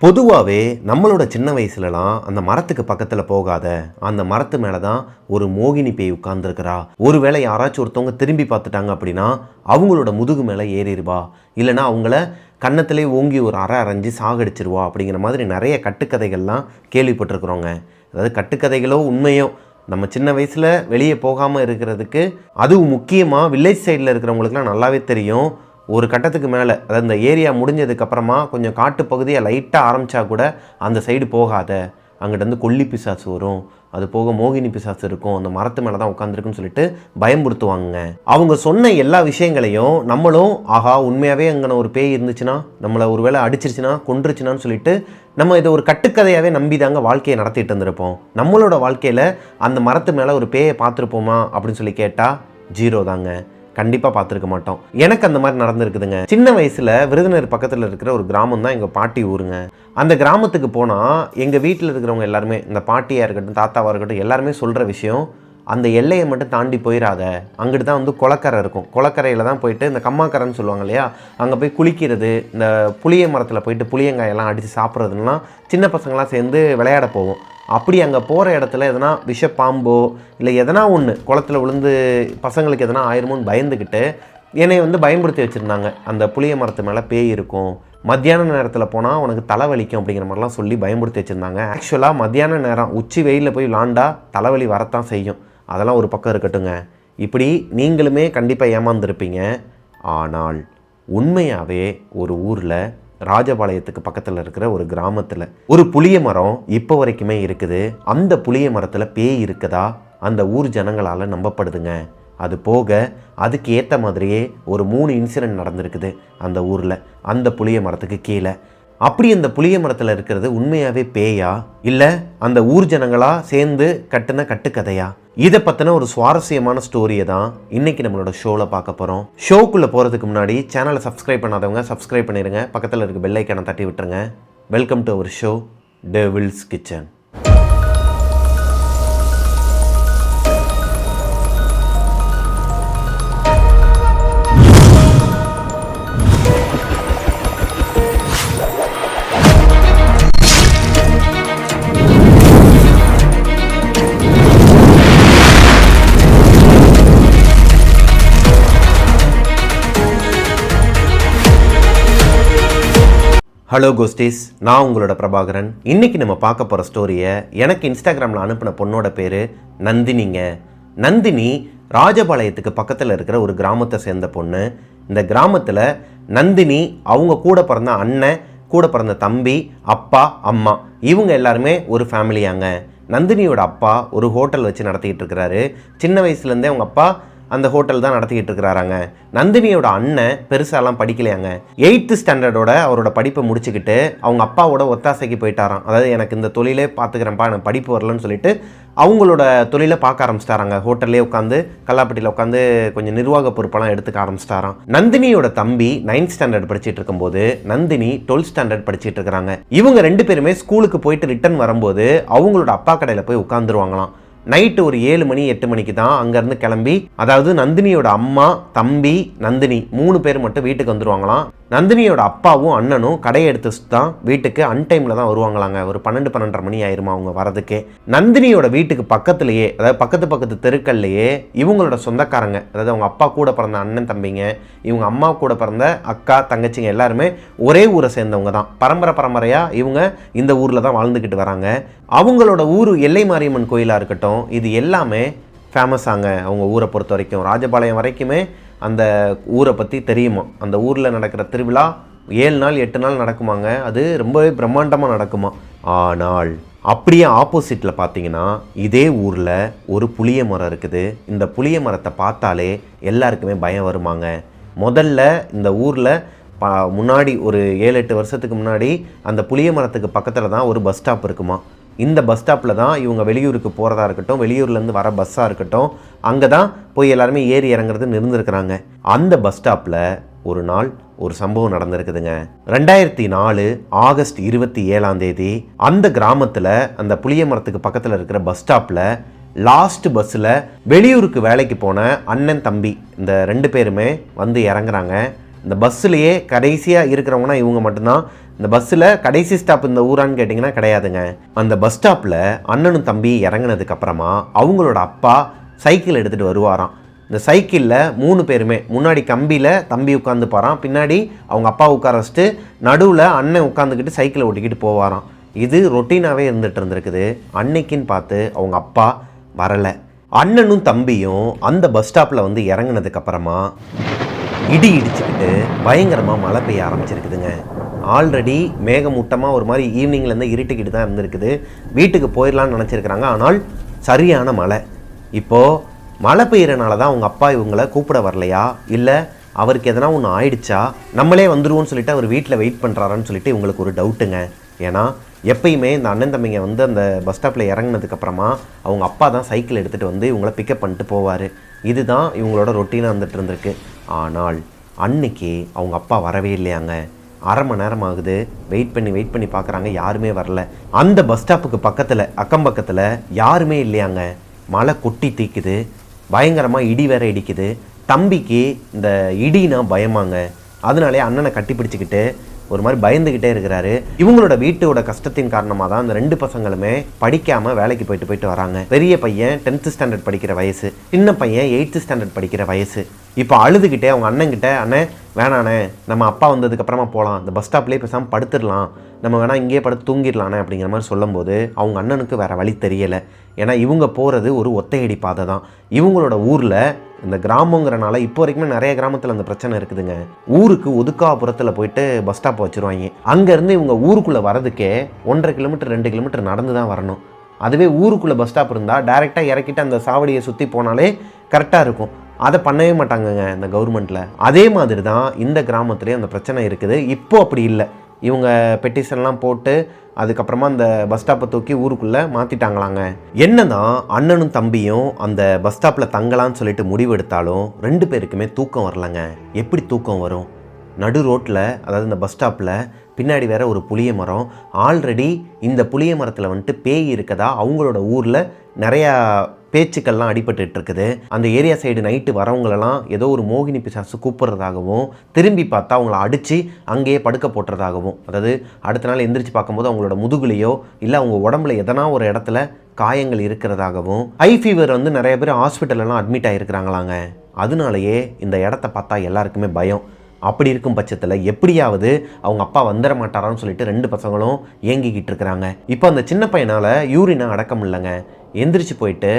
பொதுவாகவே நம்மளோட சின்ன வயசுலலாம் அந்த மரத்துக்கு பக்கத்தில் போகாத, அந்த மரத்து மேலே தான் ஒரு மோகினி பேய் உட்கார்ந்துருக்கிறா, ஒருவேளை யாராச்சும் ஒருத்தவங்க திரும்பி பார்த்துட்டாங்க அப்படின்னா அவங்களோட முதுகு மேலே ஏறிடுவா, இல்லைனா அவங்கள கன்னத்திலே ஓங்கி ஒரு அரை அரைஞ்சி சாகடிச்சிருவா அப்படிங்கிற மாதிரி நிறைய கட்டுக்கதைகள்லாம் கேள்விப்பட்டிருக்கிறோங்க. அதாவது கட்டுக்கதைகளோ உண்மையோ நம்ம சின்ன வயசில் வெளியே போகாமல் இருக்கிறதுக்கு, அதுவும் முக்கியமாக வில்லேஜ் சைடில் இருக்கிறவங்களுக்குலாம் நல்லாவே தெரியும். ஒரு கட்டத்துக்கு மேலே, அதாவது இந்த ஏரியா முடிஞ்சதுக்கப்புறமா கொஞ்சம் காட்டு பகுதியை லைட்டாக ஆரம்பித்தா கூட அந்த சைடு போகாத, அங்கிட்டேருந்து கொல்லி பிசாசு வரும், அது போக மோகினி பிசாசு இருக்கும், அந்த மரத்து மேலே தான் உட்காந்துருக்குன்னு சொல்லிட்டு பயம்படுத்துவாங்க. அவங்க சொன்ன எல்லா விஷயங்களையும் நம்மளும் ஆஹா உண்மையாகவே அங்கே ஒரு பேய் இருந்துச்சுன்னா, நம்மளை ஒரு வேளை அடிச்சிருச்சுன்னா கொன்றுச்சுனான்னு சொல்லிட்டு நம்ம இதை ஒரு கட்டுக்கதையாகவே நம்பி தாங்க வாழ்க்கையை நடத்திட்டு இருந்திருப்போம். நம்மளோட வாழ்க்கையில் அந்த மரத்து மேலே ஒரு பேயை பார்த்துருப்போமா அப்படின்னு சொல்லி கேட்டால் ஜீரோ தாங்க. கண்டிப்பாக பார்த்துருக்க மாட்டோம். எனக்கு அந்த மாதிரி நடந்துருக்குதுங்க. சின்ன வயசில் விருதுநகர் பக்கத்தில் இருக்கிற ஒரு கிராமம் தான் எங்கள் பாட்டி ஊருங்க. அந்த கிராமத்துக்கு போனால் எங்கள் வீட்டில் இருக்கிறவங்க எல்லாருமே, இந்த பாட்டியாக இருக்கட்டும் தாத்தாவாக இருக்கட்டும், எல்லாருமே சொல்கிற விஷயம், அந்த எல்லையை மட்டும் தாண்டி போயிடாத, அங்கிட்டு தான் குளக்கரை இருக்கும், குளக்கரையில் தான் போயிட்டு இந்த கம்மாக்கரைன்னு சொல்லுவாங்க இல்லையா, அங்கே போய் குளிக்கிறது, இந்த புளிய மரத்தில் போயிட்டு புளியங்காயெல்லாம் அடித்து சாப்பிட்றதுலாம் சின்ன பசங்களாம் சேர்ந்து விளையாட போவோம். அப்படி அங்கே போகிற இடத்துல எதனா விஷப்பாம்போ இல்லை எதனா ஒன்று குளத்தில் விழுந்து பசங்களுக்கு எதனா ஆயிருமோன்னு பயந்துக்கிட்டு என்னை பயன்படுத்தி வச்சுருந்தாங்க. அந்த புளிய மரத்து மேலே பேய் இருக்கும், மத்தியான நேரத்தில் போனால் உனக்கு தலைவலிக்கும் அப்படிங்கிற மாதிரிலாம் சொல்லி பயன்படுத்தி வச்சுருந்தாங்க. ஆக்சுவலாக மத்தியான நேரம் உச்சி வெயிலில் போய் விளாண்டா தலைவலி வரத்தான் செய்யும். அதெல்லாம் ஒரு பக்கம் இருக்கட்டுங்க. இப்படி நீங்களுமே கண்டிப்பாக ஏமாந்துருப்பீங்க. ஆனால் உண்மையாகவே ஒரு ஊரில் ராஜபாளையத்துக்கு பக்கத்தில் இருக்கிற ஒரு கிராமத்தில் ஒரு புளிய மரம் இப்போ வரைக்குமே இருக்குது. அந்த புளிய மரத்தில் பேய் இருக்குதா அந்த ஊர் ஜனங்களால் நம்பப்படுதுங்க. அது போக அதுக்கு ஏற்ற மாதிரியே ஒரு 3 இன்சிடென்ட் நடந்திருக்குது அந்த ஊரில், அந்த புளிய மரத்துக்கு கீழே. அப்படி அந்த புளிய மரத்தில் இருக்கிறது உண்மையாகவே பேயா இல்லை அந்த ஊர் ஜனங்களாக சேர்ந்து கட்டின கட்டுக்கதையா? இதை பற்றின ஒரு சுவாரஸ்யமான ஸ்டோரியை தான் இன்றைக்கி நம்மளோட ஷோவில் பார்க்க போகிறோம். ஷோக்குள்ளே போகிறதுக்கு முன்னாடி சேனலை சப்ஸ்கிரைப் பண்ணாதவங்க சப்ஸ்கிரைப் பண்ணிடுங்க, பக்கத்தில் இருக்க பெல் ஐக்கானை தட்டி விட்டுருங்க. Welcome to our show Devil's Kitchen. Hello ghosties, நான் உங்களோட பிரபாகரன். இன்றைக்கி நம்ம பார்க்க போகிற ஸ்டோரியை எனக்கு இன்ஸ்டாகிராமில் அனுப்பின பொண்ணோட பேர் நந்தினிங்க. நந்தினி ராஜபாளையத்துக்கு பக்கத்தில் இருக்கிற ஒரு கிராமத்தை சேர்ந்த பொண்ணு. இந்த கிராமத்தில் நந்தினி அவங்க கூட பிறந்த அண்ணன், கூட பிறந்த தம்பி, அப்பா, அம்மா, இவங்க எல்லாருமே ஒரு ஃபேமிலியாங்க. நந்தினியோட அப்பா ஒரு ஹோட்டல் வச்சு நடத்திக்கிட்டு இருக்கிறாரு. சின்ன வயசுலேருந்தே அவங்க அப்பா அந்த ஹோட்டல் தான் நடத்திக்கிட்டு இருக்கிறாராங்க. நந்தினியோட அண்ணன் பெருசாலாம் படிக்கலையாங்க. 8th ஸ்டாண்டர்டோட அவரோட படிப்பை முடிச்சுக்கிட்டு அவங்க அப்பாவோட ஒத்தாசைக்கு போயிட்டாராம். அதாவது எனக்கு இந்த தொழிலே பார்த்துக்கிறேன்ப்பா, எனக்கு படிப்பு வரலன்னு சொல்லிட்டு அவங்களோட தொழிலை பார்க்க ஆரம்பிச்சிட்டாராங்க. ஹோட்டல்லே உட்காந்து கல்லாப்பட்டியில் உட்காந்து கொஞ்சம் நிர்வாக பொறுப்பெல்லாம் எடுத்துக்க ஆரம்பிச்சிட்டாராம். நந்தினியோட தம்பி 9th ஸ்டாண்டர்ட் படிச்சுட்டு இருக்கும்போது நந்தினி 12th ஸ்டாண்டர்ட் படிச்சுட்டு இருக்கிறாங்க. இவங்க 2 பேருமே ஸ்கூலுக்கு போயிட்டு ரிட்டர்ன் வரும்போது அவங்களோட அப்பா கடையில் போய் உட்காந்துருவாங்களாம். நைட்டு ஒரு 7 மணி 8 மணிக்கு தான் அங்கேருந்து கிளம்பி, அதாவது நந்தினியோட அம்மா, தம்பி, நந்தினி 3 பேர் மட்டும் வீட்டுக்கு வந்துடுவாங்களாம். நந்தினியோட அப்பாவும் அண்ணனும் கடையை எடுத்து தான் வீட்டுக்கு அன்டைமில் தான் வருவாங்களாங்க. ஒரு 12-12:30 மணி ஆயிருமா அவங்க வரதுக்கே. நந்தினியோட வீட்டுக்கு பக்கத்துலேயே, அதாவது பக்கத்து தெருக்கள்லையே இவங்களோட சொந்தக்காரங்க, அதாவது அவங்க அப்பா கூட பிறந்த அண்ணன் தம்பிங்க, இவங்க அம்மா கூட பிறந்த அக்கா தங்கச்சிங்க எல்லாருமே ஒரே ஊரை சேர்ந்தவங்க தான். பரம்பரையாக இவங்க இந்த ஊரில் தான் வாழ்ந்துக்கிட்டு வராங்க. அவங்களோட ஊர் எல்லை மாரியம்மன் கோயிலாக இருக்கட்டும், இது எல்லாமே ஃபேமஸாங்க. அவங்க ஊரை பொறுத்த வரைக்கும் ராஜபாளையம் வரைக்குமே அந்த ஊரை பற்றி தெரியுமா. அந்த ஊரில் நடக்கிற திருவிழா 7 நாள் 8 நாள் நடக்குமாங்க. அது ரொம்பவே பிரம்மாண்டமாக நடக்குமா. ஆனால் அப்படியே ஆப்போசிட்டில் பார்த்தீங்கன்னா இதே ஊரில் ஒரு புளிய மரம் இருக்குது. இந்த புளிய மரத்தை பார்த்தாலே எல்லாருக்குமே பயம் வருமாங்க. முதல்ல இந்த ஊரில் முன்னாடி ஒரு 7-8 வருஷத்துக்கு முன்னாடி அந்த புளிய மரத்துக்கு பக்கத்தில் தான் ஒரு பஸ் ஸ்டாப் இருக்குமா. இந்த பஸ் ஸ்டாப்பில் தான் இவங்க வெளியூருக்கு போகிறதா இருக்கட்டும், வெளியூர்லேருந்து வர பஸ்ஸாக இருக்கட்டும், அங்கே தான் போய் எல்லாருமே ஏறி இறங்குறது இருந்திருக்கிறாங்க. அந்த பஸ் ஸ்டாப்பில் ஒரு நாள் ஒரு சம்பவம் நடந்திருக்குதுங்க. 2004 ஆகஸ்ட் 27ஆம் தேதி அந்த கிராமத்தில் அந்த புளிய மரத்துக்கு பக்கத்தில் இருக்கிற பஸ் ஸ்டாப்பில் லாஸ்ட் பஸ்ஸில் வெளியூருக்கு வேலைக்கு போன அண்ணன் தம்பி இந்த 2 பேருமே வந்து இறங்குறாங்க. இந்த பஸ்ஸுலேயே கடைசியாக இருக்கிறவங்கன்னா இவங்க மட்டும்தான். இந்த பஸ்ஸில் கடைசி ஸ்டாப் இந்த ஊரான்னு கேட்டிங்கன்னா கிடையாதுங்க. அந்த பஸ் ஸ்டாப்பில் அண்ணனும் தம்பி இறங்கினதுக்கு அப்புறமா அவங்களோட அப்பா சைக்கிள் எடுத்துகிட்டு வருவாராம். இந்த சைக்கிளில் 3 பேருமே முன்னாடி கம்பியில் தம்பி உட்காந்து போகிறான், பின்னாடி அவங்க அப்பா உட்கார வச்சுட்டு நடுவில் அண்ணன் உட்காந்துக்கிட்டு சைக்கிளை ஓட்டிக்கிட்டு போவாராம். இது ரொட்டீனாகவே இருந்துகிட்டு இருந்திருக்குது. அன்னைக்குன்னு பார்த்து அவங்க அப்பா வரலை. அண்ணனும் தம்பியும் அந்த பஸ் ஸ்டாப்பில் வந்து இறங்கினதுக்கப்புறமா இடி இடிச்சுக்கிட்டு பயங்கரமாக மழை பெய்ய ஆரம்பிச்சிருக்குதுங்க. ஆல்ரெடி மேகமூட்டமாக ஒரு மாதிரி ஈவினிங்லேருந்து இருட்டிக்கிட்டு தான் இருந்திருக்குது. வீட்டுக்கு போயிடலான்னு நினச்சிருக்கிறாங்க, ஆனால் சரியான மழை. இப்போது மழை பெய்யறனால தான் அவங்க அப்பா இவங்களை கூப்பிட வரலையா, இல்லை அவருக்கு எதனா ஒன்று ஆயிடுச்சா, நம்மளே வந்துடுவோன்னு சொல்லிட்டு அவர் வீட்டில் வெயிட் பண்ணுறாரான்னு சொல்லிட்டு இவங்களுக்கு ஒரு டவுட்டுங்க. ஏன்னா எப்பயுமே இந்த அண்ணன் தம்பிங்க வந்து அந்த பஸ் ஸ்டாப்பில் இறங்கினதுக்கப்புறமா அவங்க அப்பா தான் சைக்கிள் எடுத்துகிட்டு வந்து இவங்கள பிக்கப் பண்ணிட்டு போவார். இதுதான் இவங்களோட ரொட்டீனாக வந்துட்டு இருந்திருக்கு. ஆனால் அன்னைக்கு அவங்க அப்பா வரவே இல்லையாங்க. அரை மணி நேரம் ஆகுது, வெயிட் பண்ணி பார்க்குறாங்க, யாருமே வரல. அந்த பஸ் ஸ்டாப்புக்கு பக்கத்தில் அக்கம் பக்கத்தில் யாருமே இல்லையாங்க. மழை கொட்டி தீக்குது, பயங்கரமாக இடி வேற இடிக்குது. தம்பிக்கு இந்த இடினா பயமாங்க. அதனாலே அண்ணனை கட்டி பிடிச்சிக்கிட்டு ஒரு மாதிரி பயந்துக்கிட்டே இருக்கிறாரு. இவங்களோட வீட்டோட கஷ்டத்தின் காரணமாக தான் அந்த 2 பசங்களுமே படிக்காமல் வேலைக்கு போயிட்டு வராங்க. பெரிய பையன் 10th ஸ்டாண்டர்ட் படிக்கிற வயசு, சின்ன பையன் 8th ஸ்டாண்டர்ட் படிக்கிற வயசு. இப்போ அழுதுகிட்டே அவங்க அண்ணன்கிட்ட, அண்ணே வேணாண்ணே, நம்ம அப்பா வந்ததுக்கப்புறமா போகலாம், இந்த பஸ் ஸ்டாப்லேயே பேசாமல் படுத்துடலாம், நம்ம வேணால் இங்கேயே படுத்து தூங்கிடலானே அப்படிங்கிற மாதிரி சொல்லும்போது அவங்க அண்ணனுக்கு வேறு வழி தெரியலை. ஏன்னா இவங்க போகிறது ஒரு ஒத்தையடி பாதை தான். இவங்களோட ஊரில் இந்த கிராமங்கிறனால இப்போ வரைக்குமே நிறைய கிராமத்தில் அந்த பிரச்சனை இருக்குதுங்க. ஊருக்கு ஒதுக்காப்புறத்தில் போயிட்டு பஸ் ஸ்டாப் வச்சுருவாங்க. அங்கேருந்து இவங்க ஊருக்குள்ளே வரதுக்கே 1.5 கிலோமீட்டர் 2 கிலோமீட்டர் நடந்து தான் வரணும். அதுவே ஊருக்குள்ளே பஸ் ஸ்டாப் இருந்தால் டைரெக்டாக இறக்கிட்டு அந்த சாவடியை சுற்றி போனாலே கரெக்டாக இருக்கும். அதை பண்ணவே மாட்டாங்கங்க இந்த கவர்மெண்ட்டில். அதே மாதிரி தான் இந்த கிராமத்துலேயும் அந்த பிரச்சனை இருக்குது. இப்போது அப்படி இல்லை. இவங்க பெட்டிஷன்லாம் போட்டு அதுக்கப்புறமா அந்த பஸ் ஸ்டாப்பை தூக்கி ஊருக்குள்ளே மாற்றிட்டாங்களாங்க. என்னதான் அண்ணனும் தம்பியும் அந்த பஸ் ஸ்டாப்பில் தங்கலான்னு சொல்லிட்டு முடிவெடுத்தாலும் 2 பேருக்குமே தூக்கம் வரலங்க. எப்படி தூக்கம் வரும்? நடு ரோட்டில், அதாவது இந்த பஸ் ஸ்டாப்பில் பின்னாடி வேற ஒரு புளிய மரம். ஆல்ரெடி இந்த புளிய மரத்தில் வந்துட்டு பேய் இருக்கதா அவங்களோட ஊரில் நிறையா பேச்சுக்கள்லாம் அடிபட்டு இருக்குது. அந்த ஏரியா சைடு நைட்டு வரவங்களெல்லாம் ஏதோ ஒரு மோகினி பிசாசு கூப்பிட்றதாகவும், திரும்பி பார்த்தா அவங்கள அடித்து அங்கேயே படுக்க போட்டுறதாகவும், அதாவது அடுத்த நாள் எந்திரிச்சு பார்க்கும்போது அவங்களோட முதுகுலையோ இல்லை அவங்க உடம்புல எதனா ஒரு இடத்துல காயங்கள் இருக்கிறதாகவும், ஹை ஃபீவர் வந்து நிறைய பேர் ஹாஸ்பிட்டலெல்லாம் அட்மிட் ஆகிருக்கிறாங்களாங்க. அதனாலேயே இந்த இடத்த பார்த்தா எல்லாருக்குமே பயம். அப்படி இருக்கும் பட்சத்தில் எப்படியாவது அவங்க அப்பா வந்துட மாட்டாரான்னு சொல்லிட்டு 2 பசங்களும் ஏங்கிக்கிட்டு இருக்கிறாங்க. இப்போ அந்த சின்ன பையனால் யூரினை அடக்க முடியலங்க. எந்திரிச்சு போயிட்டு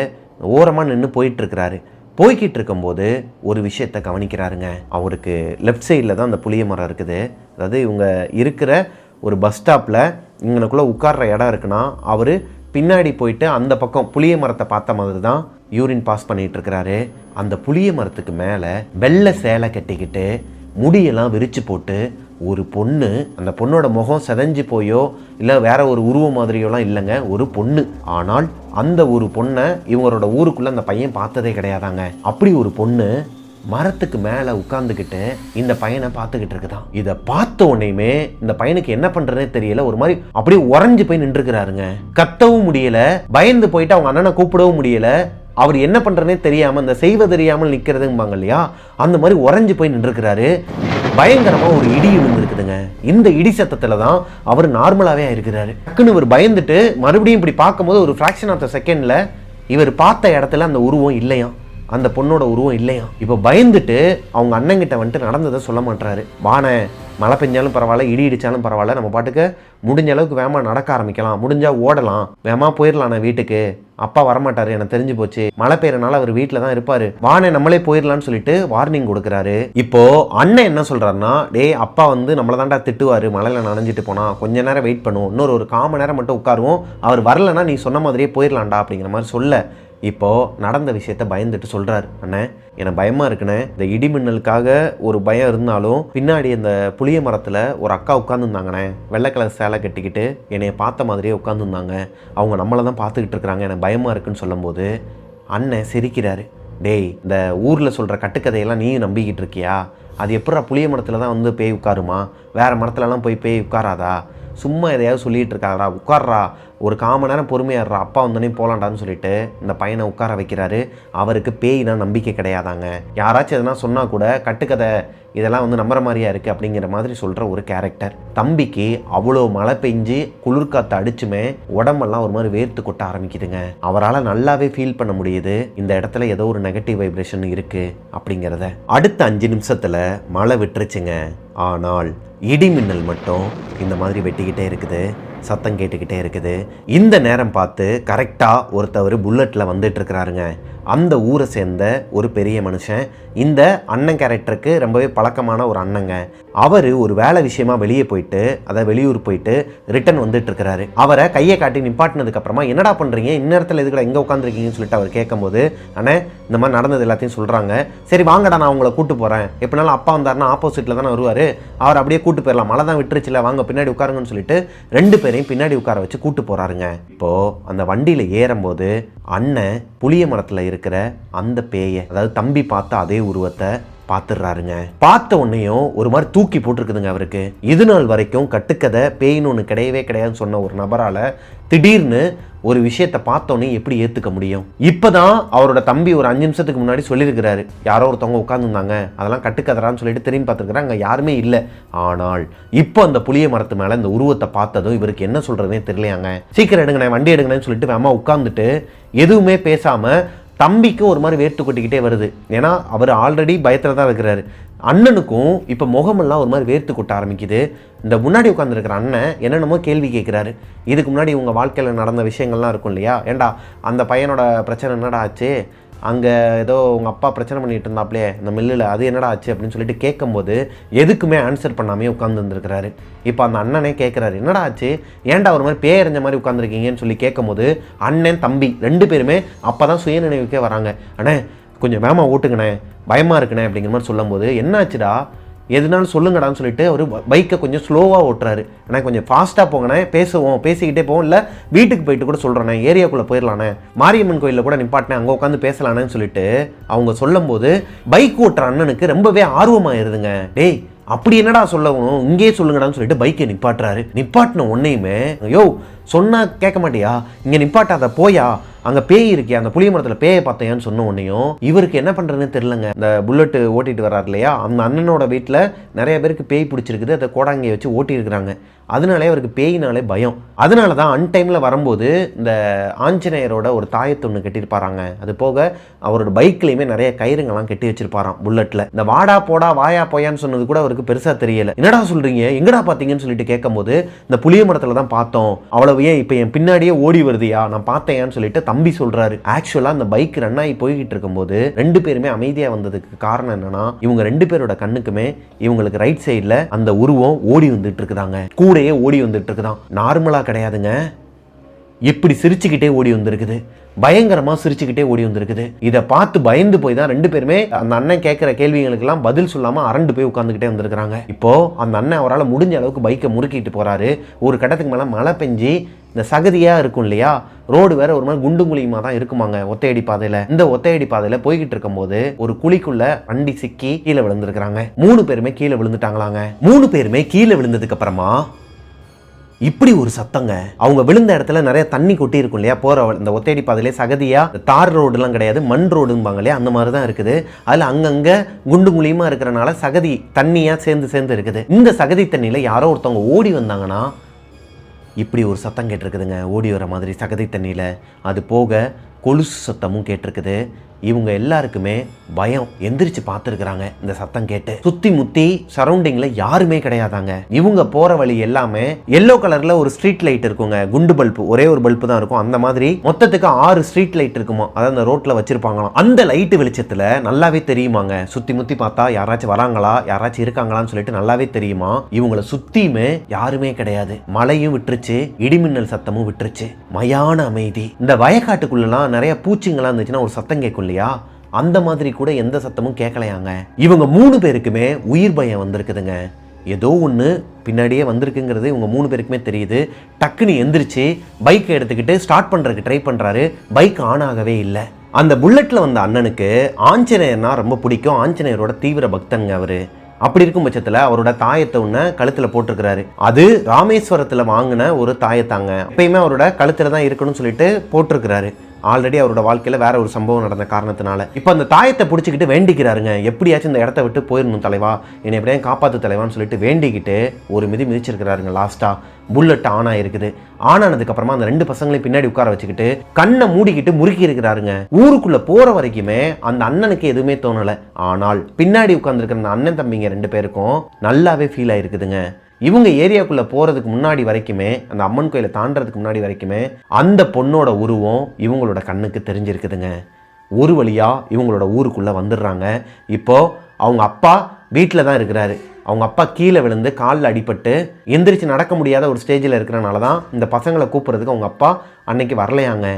ஓரமாக நின்று போயிட்டுருக்கிறாரு. போய்கிட்டு இருக்கும்போது ஒரு விஷயத்தை கவனிக்கிறாருங்க. அவருக்கு லெஃப்ட் சைடில் தான் அந்த புளிய மரம் இருக்குது. அதாவது இவங்க இருக்கிற ஒரு பஸ் ஸ்டாப்பில் இங்கனக்குள்ளே உட்கார்ற இடம் இருக்குன்னா அவர் பின்னாடி போயிட்டு அந்த பக்கம் புளிய மரத்தை பார்த்த மாதிரி தான் யூரின் பாஸ் பண்ணிகிட்டு இருக்கிறாரு. அந்த புளிய மரத்துக்கு மேலே வெள்ளை சேலை கட்டிக்கிட்டு முடியெல்லாம் விரித்து போட்டு ஒரு பொண்ணு, அந்த பொண்ணோட முகம் செதஞ்சு போயோ இல்லை வேற ஒரு உருவம் மாதிரியோலாம் இல்லைங்க, ஒரு பொண்ணு. ஆனால் அந்த ஒரு பொண்ணை இவங்களோட ஊருக்குள்ளே அந்த பையன் பார்த்ததே கிடையாதாங்க. அப்படி ஒரு பொண்ணு மரத்துக்கு மேலே உட்காந்துக்கிட்டு இந்த பையனை பார்த்துக்கிட்டு இருக்குதான். இதை பார்த்த உடனேயுமே இந்த பையனுக்கு என்ன பண்ணுறதே தெரியல. ஒரு மாதிரி அப்படியே உறைஞ்சு போய் நின்றுக்கிறாருங்க. கத்தவும் முடியல, பயந்து போயிட்டு அவங்க அண்ணனை கூப்பிடவும் முடியல. அவர் என்ன பண்ணுறதுனே தெரியாமல், இந்த செய்வதறியாமல் நிற்கிறதும்பாங்க இல்லையா, அந்த மாதிரி உறைஞ்சு போய் நின்றுக்கிறாரு. பயங்கரமாக ஒரு இடி விழுந்துருக்குதுங்க. இந்த இடி சத்தத்தில் தான் அவர் நார்மலாகவே இருக்கிறாரு. டக்குன்னு இவர் பயந்துட்டு மறுபடியும் இப்படி பார்க்கும்போது ஒரு ஃப்ராக்ஷன் ஆஃப் த செகண்டில் இவர் பார்த்த இடத்துல அந்த உருவம் இல்லையா, அந்த பொண்ணோட உருவம் இல்லையா. இப்போ பயந்துட்டு அவங்க அண்ணங்கிட்ட வந்துட்டு நடந்ததை சொல்ல மாட்டாரு. வானே, மழை பெஞ்சாலும் பரவாயில்ல, இடி இடித்தாலும் பரவாயில்ல, நம்ம பாட்டுக்கு முடிஞ்ச அளவுக்கு வேகமாக நடக்க ஆரம்பிக்கலாம், முடிஞ்சால் ஓடலாம், வேகமாக போயிடலாம், நான் வீட்டுக்கு அப்பா வரமாட்டாரு, எனக்கு தெரிஞ்சு போச்சு, மழை பெய்யறனால அவர் வீட்டில் தான் இருப்பார், வானே நம்மளே போயிடலான்னு சொல்லிட்டு வார்னிங் கொடுக்குறாரு. இப்போ அண்ணன் என்ன சொல்கிறாருன்னா, டேய் அப்பா வந்து நம்மளை தாண்டா திட்டுவார், மழையில் நனைஞ்சிட்டு போனால் கொஞ்ச நேரம் வெயிட் பண்ணுவோம், இன்னொரு 1/4 மணி நேரம் மட்டும் உட்காருவோம், அவர் வரலன்னா நீ சொன்ன மாதிரியே போயிடலாம்டா அப்படிங்கிற மாதிரி சொல்ல, இப்போது நடந்த விஷயத்த பயந்துட்டு சொல்கிறார். அண்ணே எனக்கு பயமாக இருக்குண்ணே, இந்த இடிமின்னலுக்காக ஒரு பயம் இருந்தாலும் பின்னாடி இந்த புளிய மரத்தில் ஒரு அக்கா உட்காந்துருந்தாங்கண்ணே, வெள்ளை கலர் சேலை கட்டிக்கிட்டு என்னைய பார்த்த மாதிரியே உட்காந்துருந்தாங்க, அவங்க நம்மளை தான் பார்த்துக்கிட்டு இருக்கிறாங்க, எனக்கு பயமாக இருக்குன்னு சொல்லும்போது அண்ணன் சிரிக்கிறாரு. டேய், இந்த ஊரில் சொல்கிற கட்டுக்கதையெல்லாம் நீயும் நம்பிக்கிட்டு இருக்கியா? அது எப்படா புளிய மரத்தில் தான் வந்து பேய் உட்காருமா, வேறு மரத்துலலாம் போய் பேய் உட்காராதா? சும்மா எதையாவது சொல்லிட்டு இருக்காரா, உட்கார்றா, ஒரு 1/4 மணி நேரம் பொறுமையாடுறா, அப்பா வந்தோடனே போகலான்டான்னு சொல்லிட்டு இந்த பையனை உட்கார வைக்கிறாரு. அவருக்கு பேய்னா நம்பிக்கை கிடையாதாங்க. யாராச்சும் எதனா சொன்னால் கூட கட்டுக்கதை, இதெல்லாம் நம்புற மாதிரியா இருக்குது அப்படிங்கிற மாதிரி சொல்கிற ஒரு கேரக்டர். தம்பிக்கு அவ்வளோ மழை பெஞ்சு குளிர்காற்று அடிச்சுமே உடம்பெல்லாம் ஒரு மாதிரி வேர்த்து கொட்ட ஆரம்பிக்குதுங்க. அவரால் நல்லாவே ஃபீல் பண்ண முடியுது இந்த இடத்துல ஏதோ ஒரு நெகட்டிவ் வைப்ரேஷன் இருக்குது அப்படிங்கிறத. அடுத்த 5 நிமிஷத்தில் மழை விட்டுருச்சுங்க. ஆனால் இடி மின்னல் மட்டும் இந்த மாதிரி வெட்டிக்கிட்டே இருக்குது, சத்தம் கேட்டுக்கிட்டே இருக்குது. இந்த நேரம் பார்த்து கரெக்டாக ஒருத்தவர் புல்லட்டில் வந்துட்டு இருக்கிறாருங்க. அந்த ஊரை சேர்ந்த ஒரு பெரிய மனுஷன். இந்த அண்ணன் கேரக்டருக்கு ரொம்பவே பழக்கமான ஒரு அண்ணங்க. அவர் ஒரு வேலை விஷயமா வெளியே போயிட்டு, வெளியூர் போயிட்டு ரிட்டன் வந்துட்டு இருக்கிறாரு. அவரை கையை காட்டி நிப்பாட்டினதுக்கு அப்புறமா என்னடா பண்ணுறீங்க, இந்நேரத்தில் எதுக்குடா எங்கே உட்காந்துருக்கீங்கன்னு சொல்லிட்டு அவர் கேட்கும்போது, அண்ணே இந்த மாதிரி நடந்தது எல்லாத்தையும் சொல்கிறாங்க. சரி வாங்கடா, நான் உங்களை கூட்டு போகிறேன். எப்படினாலும் அப்பா வந்தாருன்னா ஆப்போசிட்டில் தானே வருவார், அவர் அப்படியே கூட்டு போயிடலாம், மழை தான் விட்டுருச்சுல, வாங்க பின்னாடி உட்காருங்கன்னு சொல்லிட்டு 2 பேரையும் பின்னாடி உட்கார வச்சு கூட்டு போகிறாருங்க. இப்போது அந்த வண்டியில் ஏறும்போது அண்ணன் புளிய மரத்தில் இருக்கிற அந்த பேயை, அதாவது தம்பி பார்த்த அதே உருவத்தை பார்த்துடுறாருங்க. பார்த்த உடனேயும் ஒரு மாதிரி தூக்கி போட்டிருக்குதுங்க அவருக்கு. இது நாள் வரைக்கும் கட்டுக்கதை பேயின்னு ஒன்று கிடையவே கிடையாதுன்னு சொன்ன ஒரு நபரால் திடீர்னு ஒரு விஷயத்தை பார்த்தோன்னே எப்படி ஏற்றுக்க முடியும்? இப்போதான் அவரோட தம்பி ஒரு 5 நிமிஷத்துக்கு முன்னாடி சொல்லியிருக்கிறாரு, யாரோ ஒருத்தவங்க உட்காந்துருந்தாங்க, அதெல்லாம் கட்டுக்கதறான்னு சொல்லிட்டு திரும்பி பார்த்துருக்குறாங்க, அங்கே யாருமே இல்லை. ஆனால் இப்போ அந்த புளிய மரத்து மேலே இந்த உருவத்தை பார்த்ததும் இவருக்கு என்ன சொல்கிறதுனே தெரியலையாங்க. சீக்கிரம் எடுங்கண்ணே, வண்டி எடுங்கன்னு சொல்லிட்டு அம்மா உட்காந்துட்டு எதுவுமே பேசாமல் தம்பிக்கு ஒரு மாதிரி வேர்த்து கொட்டிக்கிட்டே வருது. ஏன்னா அவர் ஆல்ரெடி பயத்தில் தான் இருக்கிறாரு. அண்ணனுக்கும் இப்போ முகமெல்லாம் ஒரு மாதிரி வேர்த்து கொட்ட ஆரம்பிக்குது. இந்த முன்னாடி உட்காந்துருக்கிற அண்ணன் என்னென்னமோ கேள்வி கேட்குறாரு. இதுக்கு முன்னாடி உங்கள் வாழ்க்கையில் நடந்த விஷயங்கள்லாம் இருக்கும் இல்லையா, ஏண்டா அந்த பையனோட பிரச்சனை என்னடா ஆச்சு, அங்கே ஏதோ உங்கள் அப்பா பிரச்சனை பண்ணிட்டு இருந்தாப்லே இந்த மில்லில், அது என்னடா ஆச்சு அப்படின்னு சொல்லிட்டு கேட்கும்போது எதுக்குமே ஆன்சர் பண்ணாமே உட்காந்து வந்துருக்கிறாரு. இப்போ அந்த அண்ணனே கேட்குறாரு, என்னடா ஆச்சு, ஏன்டா ஒரு மாதிரி பேயறிஞ்ச மாதிரி உட்காந்துருக்கீங்கன்னு சொல்லி கேட்கும்போது அண்ணன் தம்பி 2 பேருமே அப்போ தான் சுயநினைவுக்கே வராங்க. அண்ணே கொஞ்சம் வேமா ஓட்டுங்கண்ணே, பயமாக இருக்குண்ணே அப்படிங்கிற மாதிரி சொல்லும்போது, என்னாச்சுடா எதுனாலும் சொல்லுங்கடான்னு சொல்லிட்டு அவர் பைக்கை கொஞ்சம் ஸ்லோவாக ஓட்டுறாரு. ஆனால் கொஞ்சம் ஃபாஸ்ட்டாக போங்கண்ணே, பேசிக்கிட்டே போவோம், இல்லை வீட்டுக்கு போயிட்டு கூட சொல்கிறேண்ணே, ஏரியாக்குள்ளே போயிடலாண்ணே, மாரியம்மன் கோயிலில் கூட நிப்பாட்டினேன், அங்கே உட்காந்து பேசலானேன்னு சொல்லிட்டு அவங்க சொல்லும்போது பைக் ஓட்டுற அண்ணனுக்கு ரொம்பவே ஆர்வமாயிருதுங்க. டேய் அப்படி என்னடா சொல்லணும், இங்கே சொல்லுங்கடான்னு சொல்லிட்டு பைக்கை நிப்பாட்டுறாரு. நிப்பாட்டின உன்னையுமே, ஐயோ சொன்னா கேட்க மாட்டியா, இங்கே நிப்பாட்டாத போயா, அங்கே பேய் இருக்கே, அந்த புளிய மரத்தில் பேயை பார்த்தையான்னு சொன்ன உடனேயும் இவருக்கு என்ன பண்ணுறதுன்னு தெரிலங்க. இந்த புல்லட்டு ஓட்டிட்டு வர்றாரு இல்லையா, அந்த அண்ணனோட வீட்டில் நிறைய பேருக்கு பேய் பிடிச்சிருக்குது, அதை கோடாங்கியை வச்சு ஓட்டியிருக்கிறாங்க. அதனாலே அவருக்கு பேயினாலே பயம். அதனால தான் அன்டைமில் வரும்போது இந்த ஆஞ்சநேயரோட ஒரு தாயத்தொன்று கட்டியிருப்பாராங்க. அது போக அவரோட பைக்லேயுமே நிறைய கயிறுங்கள்லாம் கட்டி வச்சிருப்பாராம் புல்லட்டில். இந்த வாடா போடா வாயா போயான்னு சொன்னது கூட அவருக்கு பெருசாக தெரியலை. என்னடா சொல்கிறீங்க, எங்கடா பார்த்தீங்கன்னு சொல்லிட்டு கேட்கும்போது இந்த புளிய மரத்தில் தான் பார்த்தோம், அவ்வளவு ஏன் இப்போ என் பின்னாடியே ஓடி வருதியா, நான் பார்த்தேன்னு சொல்லிட்டு தம்பி சொல்கிறாரு. ஆக்சுவலாக அந்த பைக் ரன் ஆகி போய்கிட்டு இருக்கும்போது 2 பேருமே அமைதியாக வந்ததுக்கு காரணம் என்னன்னா, இவங்க 2 பேரோட கண்ணுக்குமே இவங்களுக்கு ரைட் சைடில் அந்த உருவம் ஓடி வந்துட்டு இருக்குதாங்க, கூடையே ஓடி வந்துட்டு இருக்குதான். நார்மலாக கிடையாதுங்க, எப்படி சிரிச்சுக்கிட்டே ஓடி வந்திருக்குது, பயங்கரமா சிரிச்சுக்கிட்டே ஓடி வந்திருக்குது. இதை பார்த்து பயந்து போய் தான் 2 பேருமே அந்த அண்ணன் கேட்கிற கேள்விகளுக்கெல்லாம் பதில் சொல்லாம அரண்டு போய் உட்காந்துக்கிட்டே வந்திருக்கிறாங்க. இப்போ அந்த அண்ணன் அவரால் முடிஞ்ச அளவுக்கு பைக்கை முறுக்கிட்டு போறாரு. ஒரு கட்டத்துக்கு மேலே மழை பெஞ்சு இந்த சகதியா இருக்கும் இல்லையா, ரோடு வேற ஒரு மாதிரி குண்டு குழியுமா தான் இருக்குமாங்க ஒத்தையடி பாதையில. இந்த ஒத்தையடி பாதையில போய்கிட்டு இருக்கும் போது ஒரு குழிக்குள்ள வண்டி சிக்கி கீழே விழுந்திருக்கிறாங்க. 3 பேருமே கீழே விழுந்துட்டாங்களாங்க. 3 பேருமே கீழே விழுந்ததுக்கு அப்புறமா இப்படி ஒரு சத்தங்க. அவங்க விழுந்த இடத்துல நிறைய தண்ணி கொட்டி இருக்கும் இல்லையா, போற இந்த ஒத்தையடி பாதையிலே சகதியா, தார் ரோடுலாம் கிடையாது, மண் ரோடும்பாங்க இல்லையா, அந்த மாதிரி தான் இருக்குது. அதில் அங்கங்க குண்டு குழியுமா இருக்கிறனால சகதி தண்ணியா சேர்ந்து இருக்குது. இந்த சகதி தண்ணியில யாரோ ஒருத்தவங்க ஓடி வந்தாங்கன்னா இப்படி ஒரு சத்தம் கேட்டிருக்குதுங்க, ஓடி வர மாதிரி சகதி தண்ணியில. அது போக கொலுசு சத்தமும் கேட்டிருக்குது. இவங்க எல்லாருக்குமே பயம், எந்திரிச்சு பார்த்துருக்குறாங்க இந்த சத்தம் கேட்டு. சுத்தி முத்தி சரௌண்டிங்ல யாருமே கிடையாதாங்க. இவங்க போற வழி எல்லாமே எல்லோ கலர்ல ஒரு ஸ்ட்ரீட் லைட் இருக்குங்க, குண்டு பல்பு, ஒரே ஒரு பல்பு தான் இருக்கும். அந்த மாதிரி மொத்தத்துக்கு 6 ஸ்ட்ரீட் லைட் இருக்குமா, அதாவது அந்த ரோட்ல வச்சிருப்பாங்களாம். அந்த லைட் வெளிச்சத்துல நல்லாவே தெரியுமாங்க, சுத்தி முத்தி பார்த்தா யாராச்சும் வராங்களா, யாராச்சும் இருக்காங்களான்னு சொல்லிட்டு நல்லாவே தெரியுமா. இவங்களை சுத்தியுமே யாருமே கிடையாது. மழையும் விட்டுருச்சு, இடிமின்னல் சத்தமும் விட்டுருச்சு, மயான அமைதி. இந்த வயக்காட்டுக்குள்ளலாம் நிறைய பூச்சிங்கெல்லாம் இருந்துச்சுன்னா ஒரு சத்தம் கேட்கும் இல்லையா, அந்த மாதிரி கூட எந்த சத்தமும் கேட்கலையாங்க. இவங்க 3 பேருக்குமே உயிர் பயம் வந்திருக்குதுங்க. ஏதோ ஒன்று பின்னாடியே வந்திருக்குங்கிறது இவங்க 3 பேருக்குமே தெரியுது. டக்குன்னு எந்திரிச்சு பைக்கை எடுத்துக்கிட்டு ஸ்டார்ட் பண்ணுறதுக்கு ட்ரை பண்ணுறாரு. பைக் ஆன் ஆகவே இல்லை. அந்த புல்லட்டில் வந்த அண்ணனுக்கு ஆஞ்சநேயர்னா ரொம்ப பிடிக்கும், ஆஞ்சநேயரோட தீவிர பக்தனுங்க அவர். அப்படி இருக்கும் பட்சத்தில் அவரோட தாயத்தை ஒன்று கழுத்தில் போட்டிருக்கிறாரு. அது ராமேஸ்வரத்தில் வாங்கின ஒரு தாயத்தாங்க. எப்பயுமே அவரோட கழுத்தில் தான் இருக்கணும்னு சொல்லிட்டு போட்டிருக்கிறாரு. ஆல்ரெடி அவரோட வாழ்க்கையில் வேற ஒரு சம்பவம் நடந்த காரணத்தினால இப்போ அந்த தாயத்தை பிடிச்சிக்கிட்டு வேண்டிக்கிறாருங்க. எப்படியாச்சும் இந்த இடத்த விட்டு போயிடணும் தலைவா, என்னை எப்படியும் காப்பாற்று தலைவான்னு சொல்லிட்டு வேண்டிக்கிட்டு ஒரு மிதிச்சிருக்கிறாருங்க. லாஸ்டா புல்லட் ஆன் ஆயிருக்குது. ஆன் ஆனதுக்கு அந்த 2 பசங்களையும் பின்னாடி உட்கார வச்சுக்கிட்டு கண்ணை மூடிக்கிட்டு முறுக்கி இருக்கிறாருங்க. ஊருக்குள்ள போற வரைக்குமே அந்த அண்ணனுக்கு எதுவுமே தோணலை. ஆனால் பின்னாடி உட்கார்ந்துருக்கிற அந்த அண்ணன் தம்பிங்க 2 பேருக்கும் நல்லாவே ஃபீல் ஆயிருக்குதுங்க. இவங்க ஏரியாக்குள்ளே போகிறதுக்கு முன்னாடி வரைக்குமே, அந்த அம்மன் கோயிலை தாண்டறதுக்கு முன்னாடி வரைக்குமே அந்த பொண்ணோட உருவம் இவங்களோட கண்ணுக்கு தெரிஞ்சிருக்குதுங்க. ஒரு வழியாக இவங்களோட ஊருக்குள்ளே வந்துடுறாங்க. இப்போது அவங்க அப்பா வீட்டில் தான் இருக்கிறாரு. அவங்க அப்பா கீழே விழுந்து காலில் அடிபட்டு எந்திரிச்சு நடக்க முடியாத ஒரு ஸ்டேஜில் இருக்கிறனால தான் இந்த பசங்களை கூப்பிட்றதுக்கு அவங்க அப்பா அன்னைக்கு வரலையாங்க.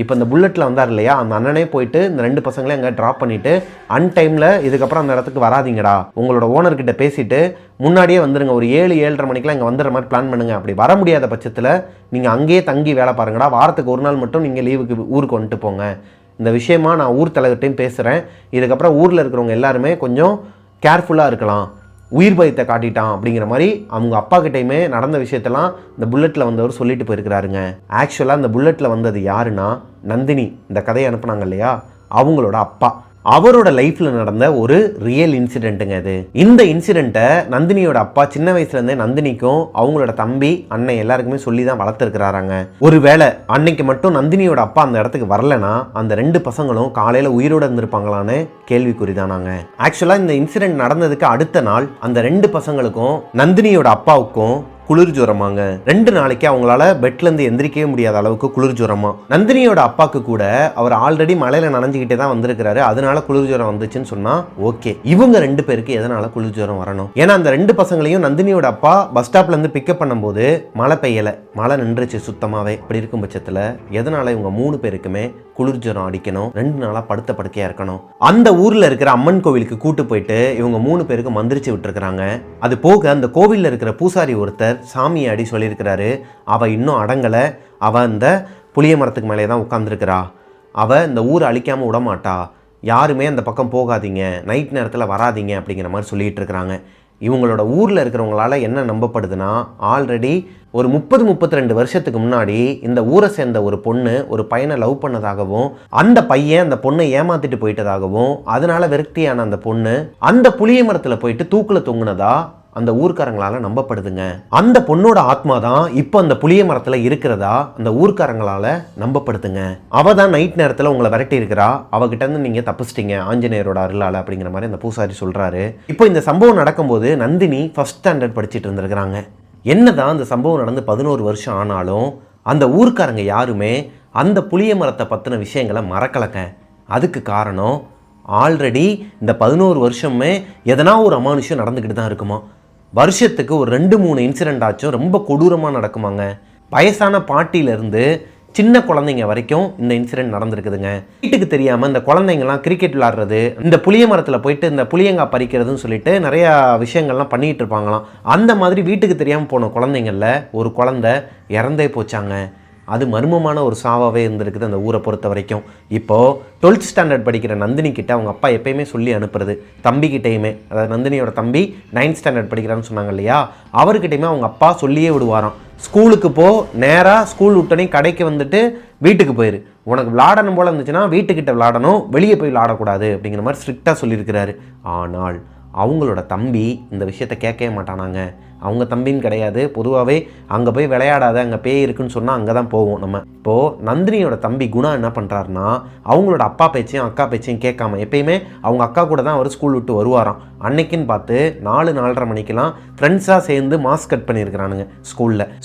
இப்போ இந்த புல்லட்டில் வந்தார் இல்லையா, அந்த அண்ணனே போயிட்டு இந்த 2 பசங்களையும் அங்கே ட்ராப் பண்ணிவிட்டு அன்டைமில் இதுக்கப்புறம் அந்த இடத்துக்கு வராதிங்கடா, உங்களோட ஓனர்கிட்ட பேசிவிட்டு முன்னாடியே வந்துடுங்க, ஒரு 7-7:30 மணிக்கெலாம் இங்கே வந்துடுற மாதிரி பிளான் பண்ணுங்கள். அப்படி வர முடியாத பட்சத்தில் நீங்கள் அங்கேயே தங்கி வேலை பாருங்கடா, வாரத்துக்கு ஒரு நாள் மட்டும் நீங்கள் லீவுக்கு ஊருக்கு வந்துட்டு போங்க. இந்த விஷயமா நான் ஊர் தலைவர்கிட்டையும் பேசுகிறேன். இதுக்கப்புறம் ஊரில் இருக்கிறவங்க எல்லாருமே கொஞ்சம் கேர்ஃபுல்லாக இருக்கலாம். உயிர் பயத்தை காட்டிட்டான் அப்படிங்கிற மாதிரி அவங்க அப்பா கிட்டையுமே நடந்த விஷயத்தெல்லாம் இந்த புல்லட்டில் வந்தவர் சொல்லிட்டு போயிருக்கிறாருங்க. ஆக்சுவலாக இந்த புல்லட்டில் வந்தது யாருன்னா நந்தினி, இந்த கதையை அனுப்புனாங்க இல்லையா, அவங்களோட அப்பா. அவரோட லைஃப்ல நடந்த ஒரு ரியல் இன்சிடென்ட்டுங்க இது. இந்த இன்சிடென்ட்டை நந்தினியோட அப்பா சின்ன வயசுல இருந்தே நந்தினிக்கும் அவங்களோட தம்பி அண்ணன் எல்லாருக்குமே சொல்லி தான் வளர்த்துருக்கிறாங்க. ஒருவேளை அன்னைக்கு மட்டும் நந்தினியோட அப்பா அந்த இடத்துக்கு வரலனா அந்த 2 பசங்களும் காலையில உயிரோட இருந்திருப்பாங்களான்னு கேள்விக்குறிதானாங்க. ஆக்சுவலா இந்த இன்சிடென்ட் நடந்ததுக்கு அடுத்த நாள் அந்த 2 பசங்களுக்கும் நந்தினியோட அப்பாவுக்கும் குளிர் ஜுரமாங்க. 2 நாளைக்கு அவங்களால பெட்ல இருந்து எந்திரிக்கவே முடியாத அளவுக்கு குளிர் ஜுரமா. நந்தினியோட அப்பாக்கு கூட அவர் ஆல்ரெடி மலையில நனைஞ்சுக்கிட்டே தான் வந்திருக்கிறாரு, அதனால குளிர் ஜுரம் வந்துச்சுன்னு சொன்னா ஓகே. இவங்க 2 பேருக்கு எதனால குளிர் ஜுரம் வரணும்? ஏன்னா அந்த 2 பசங்களையும் நந்தினியோட அப்பா பஸ் ஸ்டாப்ல இருந்து பிக்கப் பண்ணும்போது மழை பெய்யல, மழை நின்றுச்சு சுத்தமாவே. அப்படி இருக்கும் பட்சத்துல எதனால இவங்க 3 பேருக்குமே குளிர் ஜுரம் அடிக்கணும், 2 நாளா படுத்த படுக்கையா இருக்கணும்? அந்த ஊர்ல இருக்கிற அம்மன் கோவிலுக்கு கூட்டு போயிட்டு இவங்க 3 பேருக்கு மந்திரிச்சு விட்டுருக்காங்க. அது போக அந்த கோவில்ல இருக்கிற பூசாரி ஒருத்தர் சாமியை அடி சொல்லியிருக்கிறாரு, அவ இன்னும் அடங்கலை, அவ அந்த புளிய மரத்துக்கு மேலே தான் உட்காந்துருக்கிறா, அவ இந்த ஊரை அழிக்காமல் விடமாட்டா, யாருமே அந்த பக்கம் போகாதீங்க, நைட் நேரத்தில் வராதிங்க அப்படிங்கிற மாதிரி சொல்லிட்டு இருக்கிறாங்க. இவங்களோட ஊரில் இருக்கிறவங்களால என்ன நம்பப்படுதுன்னா, ஆல்ரெடி ஒரு 30-32 வருஷத்துக்கு முன்னாடி இந்த ஊரை சேர்ந்த ஒரு பொண்ணு ஒரு பையனை லவ் பண்ணதாகவும், அந்த பையன் அந்த பொண்ணை ஏமாத்திட்டு போயிட்டதாகவும், அதனால விரக்தியான அந்த பொண்ணு அந்த புளிய மரத்தில் போயிட்டு தூக்கில் தொங்குனதா அந்த ஊர்க்காரங்களால நம்பப்படுதுங்க. அந்த பொண்ணோட ஆத்மா தான் இப்போ அந்த புளிய மரத்துல இருக்கிறதா அந்த ஊர்க்காரங்களால நம்பப்படுதுங்க. அவ தான் நைட் நேரத்தில் உங்களை விரட்டி இருக்கிறா, அவகிட்ட இருந்து நீங்க தப்பிச்சிட்டீங்க ஆஞ்சநேயரோட அருளால அப்படிங்கிற மாதிரி அந்த பூசாரி சொல்றாரு. இப்போ இந்த சம்பவம் நடக்கும்போது நந்தினி ஃபர்ஸ்ட் ஸ்டாண்டர்ட் படிச்சுட்டு இருந்திருக்கிறாங்க. என்னதான் அந்த சம்பவம் நடந்து 11 வருஷம் ஆனாலும் அந்த ஊர்க்காரங்க யாருமே அந்த புளிய மரத்தை பற்றின விஷயங்களை மறக்கலங்க. அதுக்கு காரணம் ஆல்ரெடி இந்த 11 வருஷமே எதனா ஒரு அமானுஷம் நடந்துக்கிட்டு தான் இருக்குமா. வருஷத்துக்கு ஒரு 2-3 இன்சிடென்ட் ஆச்சும் ரொம்ப கொடூரமாக நடக்குமாங்க. வயசான பாட்டியிலேருந்து சின்ன குழந்தைங்க வரைக்கும் இந்த இன்சிடென்ட் நடந்திருக்குதுங்க. வீட்டுக்கு தெரியாமல் இந்த குழந்தைங்கலாம் கிரிக்கெட் விளாடுறது, இந்த புளிய மரத்தில் போயிட்டு இந்த புளியங்காய் பறிக்கிறதுன்னு சொல்லிட்டு நிறையா விஷயங்கள்லாம் பண்ணிகிட்டு இருப்பாங்களாம். அந்த மாதிரி வீட்டுக்கு தெரியாமல் போன குழந்தைங்களில் ஒரு குழந்தை இறந்தே போச்சாங்க. அது மர்மமான ஒரு சாவாகவே இருந்திருக்குது அந்த ஊரை பொறுத்த வரைக்கும். இப்போது 12th ஸ்டாண்டர்ட் படிக்கிற நந்தினி கிட்ட அவங்க அப்பா எப்பயுமே சொல்லி அனுப்புறது, தம்பிக்கிட்டையுமே, அதாவது நந்தினியோட தம்பி 9th ஸ்டாண்டர்ட் படிக்கிறான்னு சொன்னாங்க இல்லையா, அவர்கிட்டையுமே அவங்க அப்பா சொல்லியே விடுவாராம், ஸ்கூலுக்கு போ, நேராக ஸ்கூல் விட்டோன்னே கடைக்கு வந்துட்டு வீட்டுக்கு போயிரு, உனக்கு விளாடணும் போல் இருந்துச்சுன்னா வீட்டுக்கிட்ட விளாடணும், வெளியே போய் விளாடக்கூடாது அப்படிங்கிற மாதிரி ஸ்ட்ரிக்டாக சொல்லியிருக்கிறாரு. ஆனால் அவங்களோட தம்பி இந்த விஷயத்தை கேட்கவே மாட்டானாங்க. அவங்க தம்பின்னு கிடையாது, பொதுவாகவே அங்கே போய் விளையாடாத, அங்கே பேய் இருக்குன்னு சொன்னால் அங்கே தான் போவோம் நம்ம. இப்போது நந்தினியோட தம்பி குணா என்ன பண்ணுறாருனா, அவங்களோட அப்பா பேச்சையும் அக்கா பேச்சையும் கேட்காம எப்பயுமே அவங்க அக்கா கூட தான் அவர் ஸ்கூல் விட்டு வருவாராம். அன்னைக்குன்னு பார்த்து 4-4:30 மணிக்கெல்லாம் ஃப்ரெண்ட்ஸாக சேர்ந்து மாஸ்க் கட் பண்ணியிருக்கிறானுங்க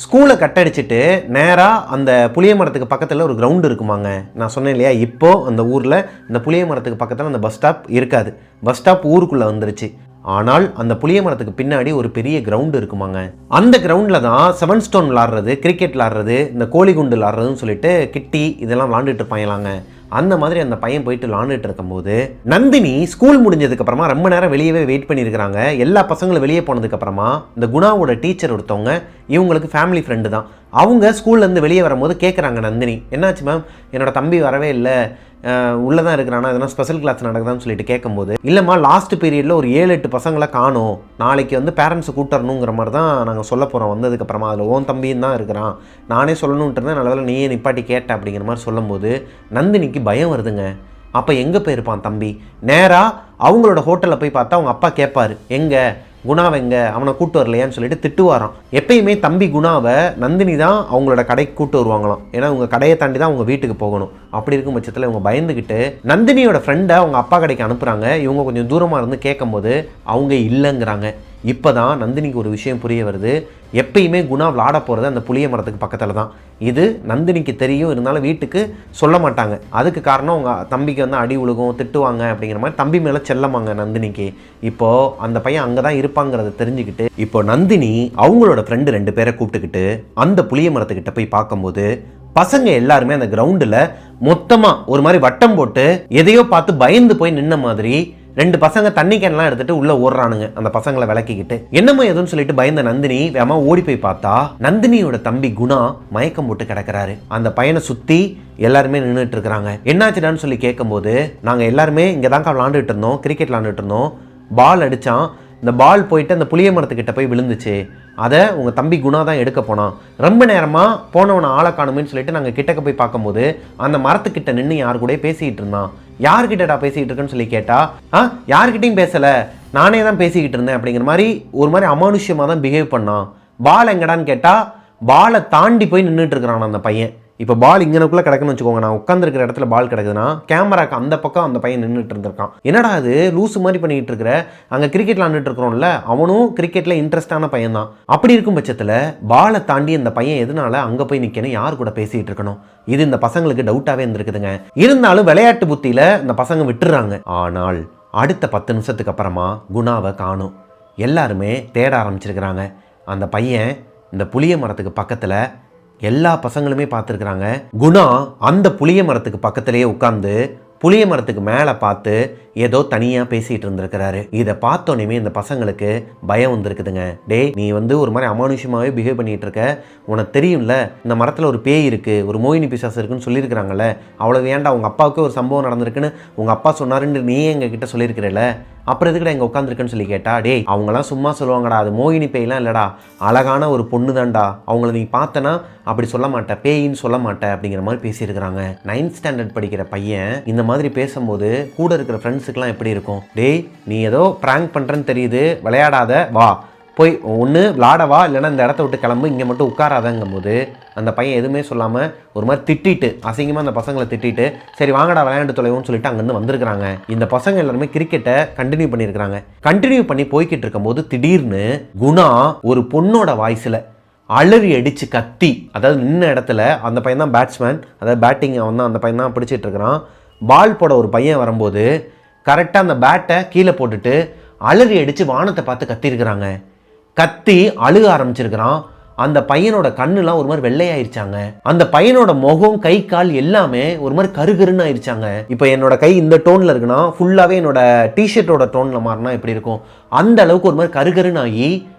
ஸ்கூலை கட்டடிச்சிட்டு நேராக அந்த புளிய மரத்துக்கு பக்கத்தில் ஒரு கிரவுண்டு இருக்குமாங்க. நான் சொன்னேன் இல்லையா, இப்போது அந்த ஊரில் இந்த புளிய மரத்துக்கு பக்கத்தில் அந்த பஸ் ஸ்டாப் இருக்காது, பஸ் ஸ்டாப் ஊருக்குள்ளே வந்துருச்சு. ஆனால் அந்த புளிய மரத்துக்கு பின்னாடி ஒரு பெரிய கிரவுண்டு இருக்குமாங்க. அந்த கிரவுண்டில் தான் 7 ஸ்டோன் விளாடுறது, கிரிக்கெட் விளாடுறது, இந்த கோழி குண்டு விளாடுறதுன்னு சொல்லிட்டு கிட்டி இதெல்லாம் விளாண்டுட்டு இருப்பாங்களாங்க. அந்த மாதிரி அந்த பையன் போயிட்டு விளாண்டுட்டு இருக்கும்போது நந்தினி ஸ்கூல் முடிஞ்சதுக்கு அப்புறமா ரொம்ப நேரம் வெளியவே வெயிட் பண்ணியிருக்கிறாங்க. எல்லா பசங்களும் வெளியே போனதுக்கு அப்புறமா இந்த குணாவோட டீச்சர் ஒருத்தவங்க இவங்களுக்கு ஃபேமிலி ஃப்ரெண்டு தான், அவங்க ஸ்கூல்லேருந்து வெளியே வரும்போது கேட்குறாங்க நந்தினி, என்னாச்சு மேம், என்னோட தம்பி வரவே இல்லை, உள்ளே தான் இருக்கிறானா, எதனா ஸ்பெஷல் கிளாஸ் நடக்குதான்னு சொல்லிட்டு கேட்கும்போது, இல்லைம்மா லாஸ்ட் பீரியடில் ஒரு 7-8 பசங்களை காணும், நாளைக்கு வந்து பேரண்ட்ஸை கூட்டறணுங்கிற மாதிரி தான் நாங்கள் சொல்ல போகிறோம் வந்ததுக்கப்புறமா, அதில் ஓன் தம்பியும் தான் இருக்கிறான், நானே சொல்லணுன்ட்டு இருந்தேன், நல்லவேளை நீயே நிப்பாட்டி கேட்ட அப்படிங்கிற மாதிரி சொல்லும்போது நந்தினிக்கு பயம் வருதுங்க. அப்போ எங்கே போயிருப்பான் தம்பி? நேராக அவங்களோட ஹோட்டலில் போய் பார்த்தா அவங்க அப்பா கேட்பார், எங்கே குணாவை எங்கே, அவனை கூட்டு வரலையான்னு சொல்லிட்டு திட்டுவாராம். எப்பயுமே தம்பி குணாவை நந்தினி தான் அவங்களோட கடைக்கு கூட்டு வருவாங்களாம், ஏன்னா அவங்க கடையை தாண்டி தான் அவங்க வீட்டுக்கு போகணும். அப்படி இருக்கும் பட்சத்தில் இவங்க பயந்துக்கிட்டு நந்தினியோட ஃப்ரெண்டை அவங்க அப்பா கடைக்கு அனுப்புகிறாங்க. இவங்க கொஞ்சம் தூரமாக இருந்து கேட்கும்போது அவங்க இல்லைங்கிறாங்க. இப்போ தான் நந்தினிக்கு ஒரு விஷயம் புரிய வருது, எப்பயுமே குணா விளாட போகிறது அந்த புளிய மரத்துக்கு பக்கத்தில் தான். இது நந்தினிக்கு தெரியும், இருந்தாலும் வீட்டுக்கு சொல்ல மாட்டாங்க. அதுக்கு காரணம் அவங்க தம்பிக்கு வந்து அடி உழுகும், திட்டுவாங்க அப்படிங்கிற மாதிரி தம்பி மேலே செல்லமாங்க நந்தினிக்கு. இப்போது அந்த பையன் அங்கே தான் இருப்பாங்கிறத தெரிஞ்சுக்கிட்டு இப்போ நந்தினி அவங்களோட ஃப்ரெண்டு 2 பேரை கூப்பிட்டுக்கிட்டு அந்த புளிய மரத்துக்கிட்ட போய் பார்க்கும்போது பசங்க எல்லாருமே அந்த கிரவுண்டில் மொத்தமாக ஒரு மாதிரி வட்டம் போட்டு எதையோ பார்த்து பயந்து போய் நின்ன மாதிரி 2 பசங்க தண்ணி கேன்லாம் எடுத்துட்டு உள்ள ஓடுறானுங்க. அந்த பசங்களை விளக்கிக்கிட்டு என்னமோ எதுன்னு சொல்லிட்டு பயந்த நந்தினி வேமா ஓடி போய் பார்த்தா நந்தினியோட தம்பி குணா மயக்கம் போட்டு கிடக்கிறாரு. அந்த பையனை சுத்தி எல்லாருமே நின்றுட்டு இருக்கிறாங்க. என்னாச்சுடான்னு சொல்லி கேட்கும்போது, நாங்கள் எல்லாருமே இங்கே தான் விளாண்டுட்டு இருந்தோம், கிரிக்கெட் விளாண்டுட்டு இருந்தோம், பால் அடித்தான், இந்த பால் போயிட்டு அந்த புளிய மரத்துக்கிட்ட போய் விழுந்துச்சு, அதை உங்கள் தம்பி குணா தான் எடுக்க போனான், ரொம்ப நேரமாக போனவனை ஆளை காணுமேன்னு சொல்லிட்டு நாங்கள் கிட்டக்க போய் பார்க்கும்போது அந்த மரத்துக்கிட்ட நின்று யார் கூட பேசிக்கிட்டு இருந்தான். யார்கிட்டடா பேசிக்கிட்டு இருக்குன்னு சொல்லி கேட்டா, யார்கிட்டையும் பேசலை, நானே தான் பேசிக்கிட்டு இருந்தேன் அப்படிங்கிற மாதிரி ஒரு மாதிரி அமானுஷ்யமாக தான் பிஹேவ் பண்ணான். பால் எங்கடான்னு கேட்டால் பாலை தாண்டி போய் நின்றுட்டு இருக்கிறான் அந்த பையன். இப்போ பால் இங்கனக்குள்ளே கிடக்குன்னு வச்சுக்கோங்க, நான் உட்காந்துருக்கிற இடத்துல பால் கிடக்குதுன்னா கேமராக்கு அந்த பக்கம் அந்த பையன் நின்றுட்டு இருந்திருக்கான். என்னடா அது லூசு மாதிரி பண்ணிக்கிட்டு இருக்கிற, அங்கே கிரிக்கெட் விளாண்டுட்டு இருக்கிறோம்ல, அவனும் கிரிக்கெட்டில் இன்ட்ரெஸ்டான பையன் தான். அப்படி இருக்கும் பட்சத்தில் பாலை தாண்டி அந்த பையன் எதனால அங்கே போய் நிற்கணும், யார் கூட பேசிகிட்டு இருக்கணும், இது இந்த பசங்களுக்கு டவுட்டாகவே இருந்திருக்குதுங்க. இருந்தாலும் விளையாட்டு புத்தியில் இந்த பசங்க விட்டுறாங்க. ஆனால் அடுத்த 10 நிமிஷத்துக்கு அப்புறமா குணாவை காணும். எல்லாருமே தேட ஆரம்பிச்சிருக்கிறாங்க. அந்த பையன் இந்த புளிய மரத்துக்கு பக்கத்தில் எல்லா பசங்களுமே பார்த்துருக்குறாங்க. குணா அந்த புளிய மரத்துக்கு பக்கத்திலேயே உட்காந்து புளிய மரத்துக்கு மேலே பார்த்து ஏதோ தனியாக பேசிகிட்டு இருந்திருக்கிறாரு. இதை பார்த்தோன்னே இந்த பசங்களுக்கு பயம் வந்திருக்குதுங்க. டேய், நீ வந்து ஒரு மாதிரி அமானுஷமாகவே பிஹேவ் பண்ணிகிட்டு இருக்க, உனக்கு தெரியும்ல இந்த மரத்தில் ஒரு பேய் இருக்குது, ஒரு மோகினி பிசாசு இருக்குன்னு சொல்லியிருக்கிறாங்கல்ல, அவ்வளோ வேண்டாம், உங்கள் அப்பாவுக்கு ஒரு சம்பவம் நடந்திருக்குன்னு உங்கள் அப்பா சொன்னாருன்னு நீ எங்ககிட்ட சொல்லியிருக்கிறல்ல, அப்புறம் எதுக்குடா இங்கே உட்காந்துருக்குன்னு சொல்லி கேட்டா, டேய் அவங்களாம் சும்மா சொல்லுவாங்கடா, அது மோகினி பேய்லாம் இல்லைடா, அழகான ஒரு பொண்ணு தான்டா, அவங்கள நீ பார்த்தனா அப்படி சொல்ல மாட்டேன், பேயின்னு சொல்ல மாட்டேன் அப்படிங்கிற மாதிரி பேசியிருக்கிறாங்க. 9th ஸ்டாண்டர்ட் படிக்கிற பையன் இந்த மாதிரி பேசும்போது கூட இருக்கிற ஃப்ரெண்ட்ஸுக்கெல்லாம் எப்படி இருக்கும்? டேய் நீ ஏதோ ப்ராங்க் பண்ணுறேன்னு தெரியுது, விளையாடாத, வா போய் ஒன்று விளாடவா, இல்லைன்னா இந்த இடத்த விட்டு கிளம்பு, இங்கே மட்டும் உட்காராதங்கும் போது அந்த பையன் எதுவுமே சொல்லாமல் ஒரு மாதிரி திட்டிட்டு அசிங்கமாக அந்த பசங்களை திட்டிட்டு சரி வாங்கடா விளையாண்டு தொலைவோன்னு சொல்லிட்டு அங்கேருந்து வந்திருக்கிறாங்க. இந்த பசங்க எல்லாருமே கிரிக்கெட்டை கண்டினியூ பண்ணியிருக்கிறாங்க. கண்டினியூ பண்ணி போய்கிட்டு இருக்கும்போது திடீர்னு குணா ஒரு பொண்ணோட வாய்ஸில் அலறி அடித்து கத்தி, அதாவது நின்ன இடத்துல அந்த பையன் தான் பேட்ஸ்மேன், அதாவது பேட்டிங் அவன் தான், அந்த பையன் தான் பிடிச்சிட்டு இருக்கிறான். பால் போட ஒரு பையன் வரும்போது கரெக்டாக அந்த பேட்டை கீழே போட்டுட்டு அலறி அடித்து வானத்தை பார்த்து கத்திருக்கிறாங்க. கத்தி அழுக ஆரம்பிச்சிருக்கிறான். அந்த பையனோட கண்ணுலாம் ஒரு மாதிரி வெள்ளையாயிருச்சாங்க. அந்த பையனோட முகம், கை, கால் எல்லாமே ஒரு மாதிரி கருகருன்னு ஆயிடுச்சாங்க. இப்போ என்னோட கை இந்த டோனில் இருக்குன்னா ஃபுல்லாகவே என்னோட டிஷர்ட்டோட டோனில் மாறினா எப்படி இருக்கும், அந்த அளவுக்கு ஒரு மாதிரி கருகருன்னு ஆகி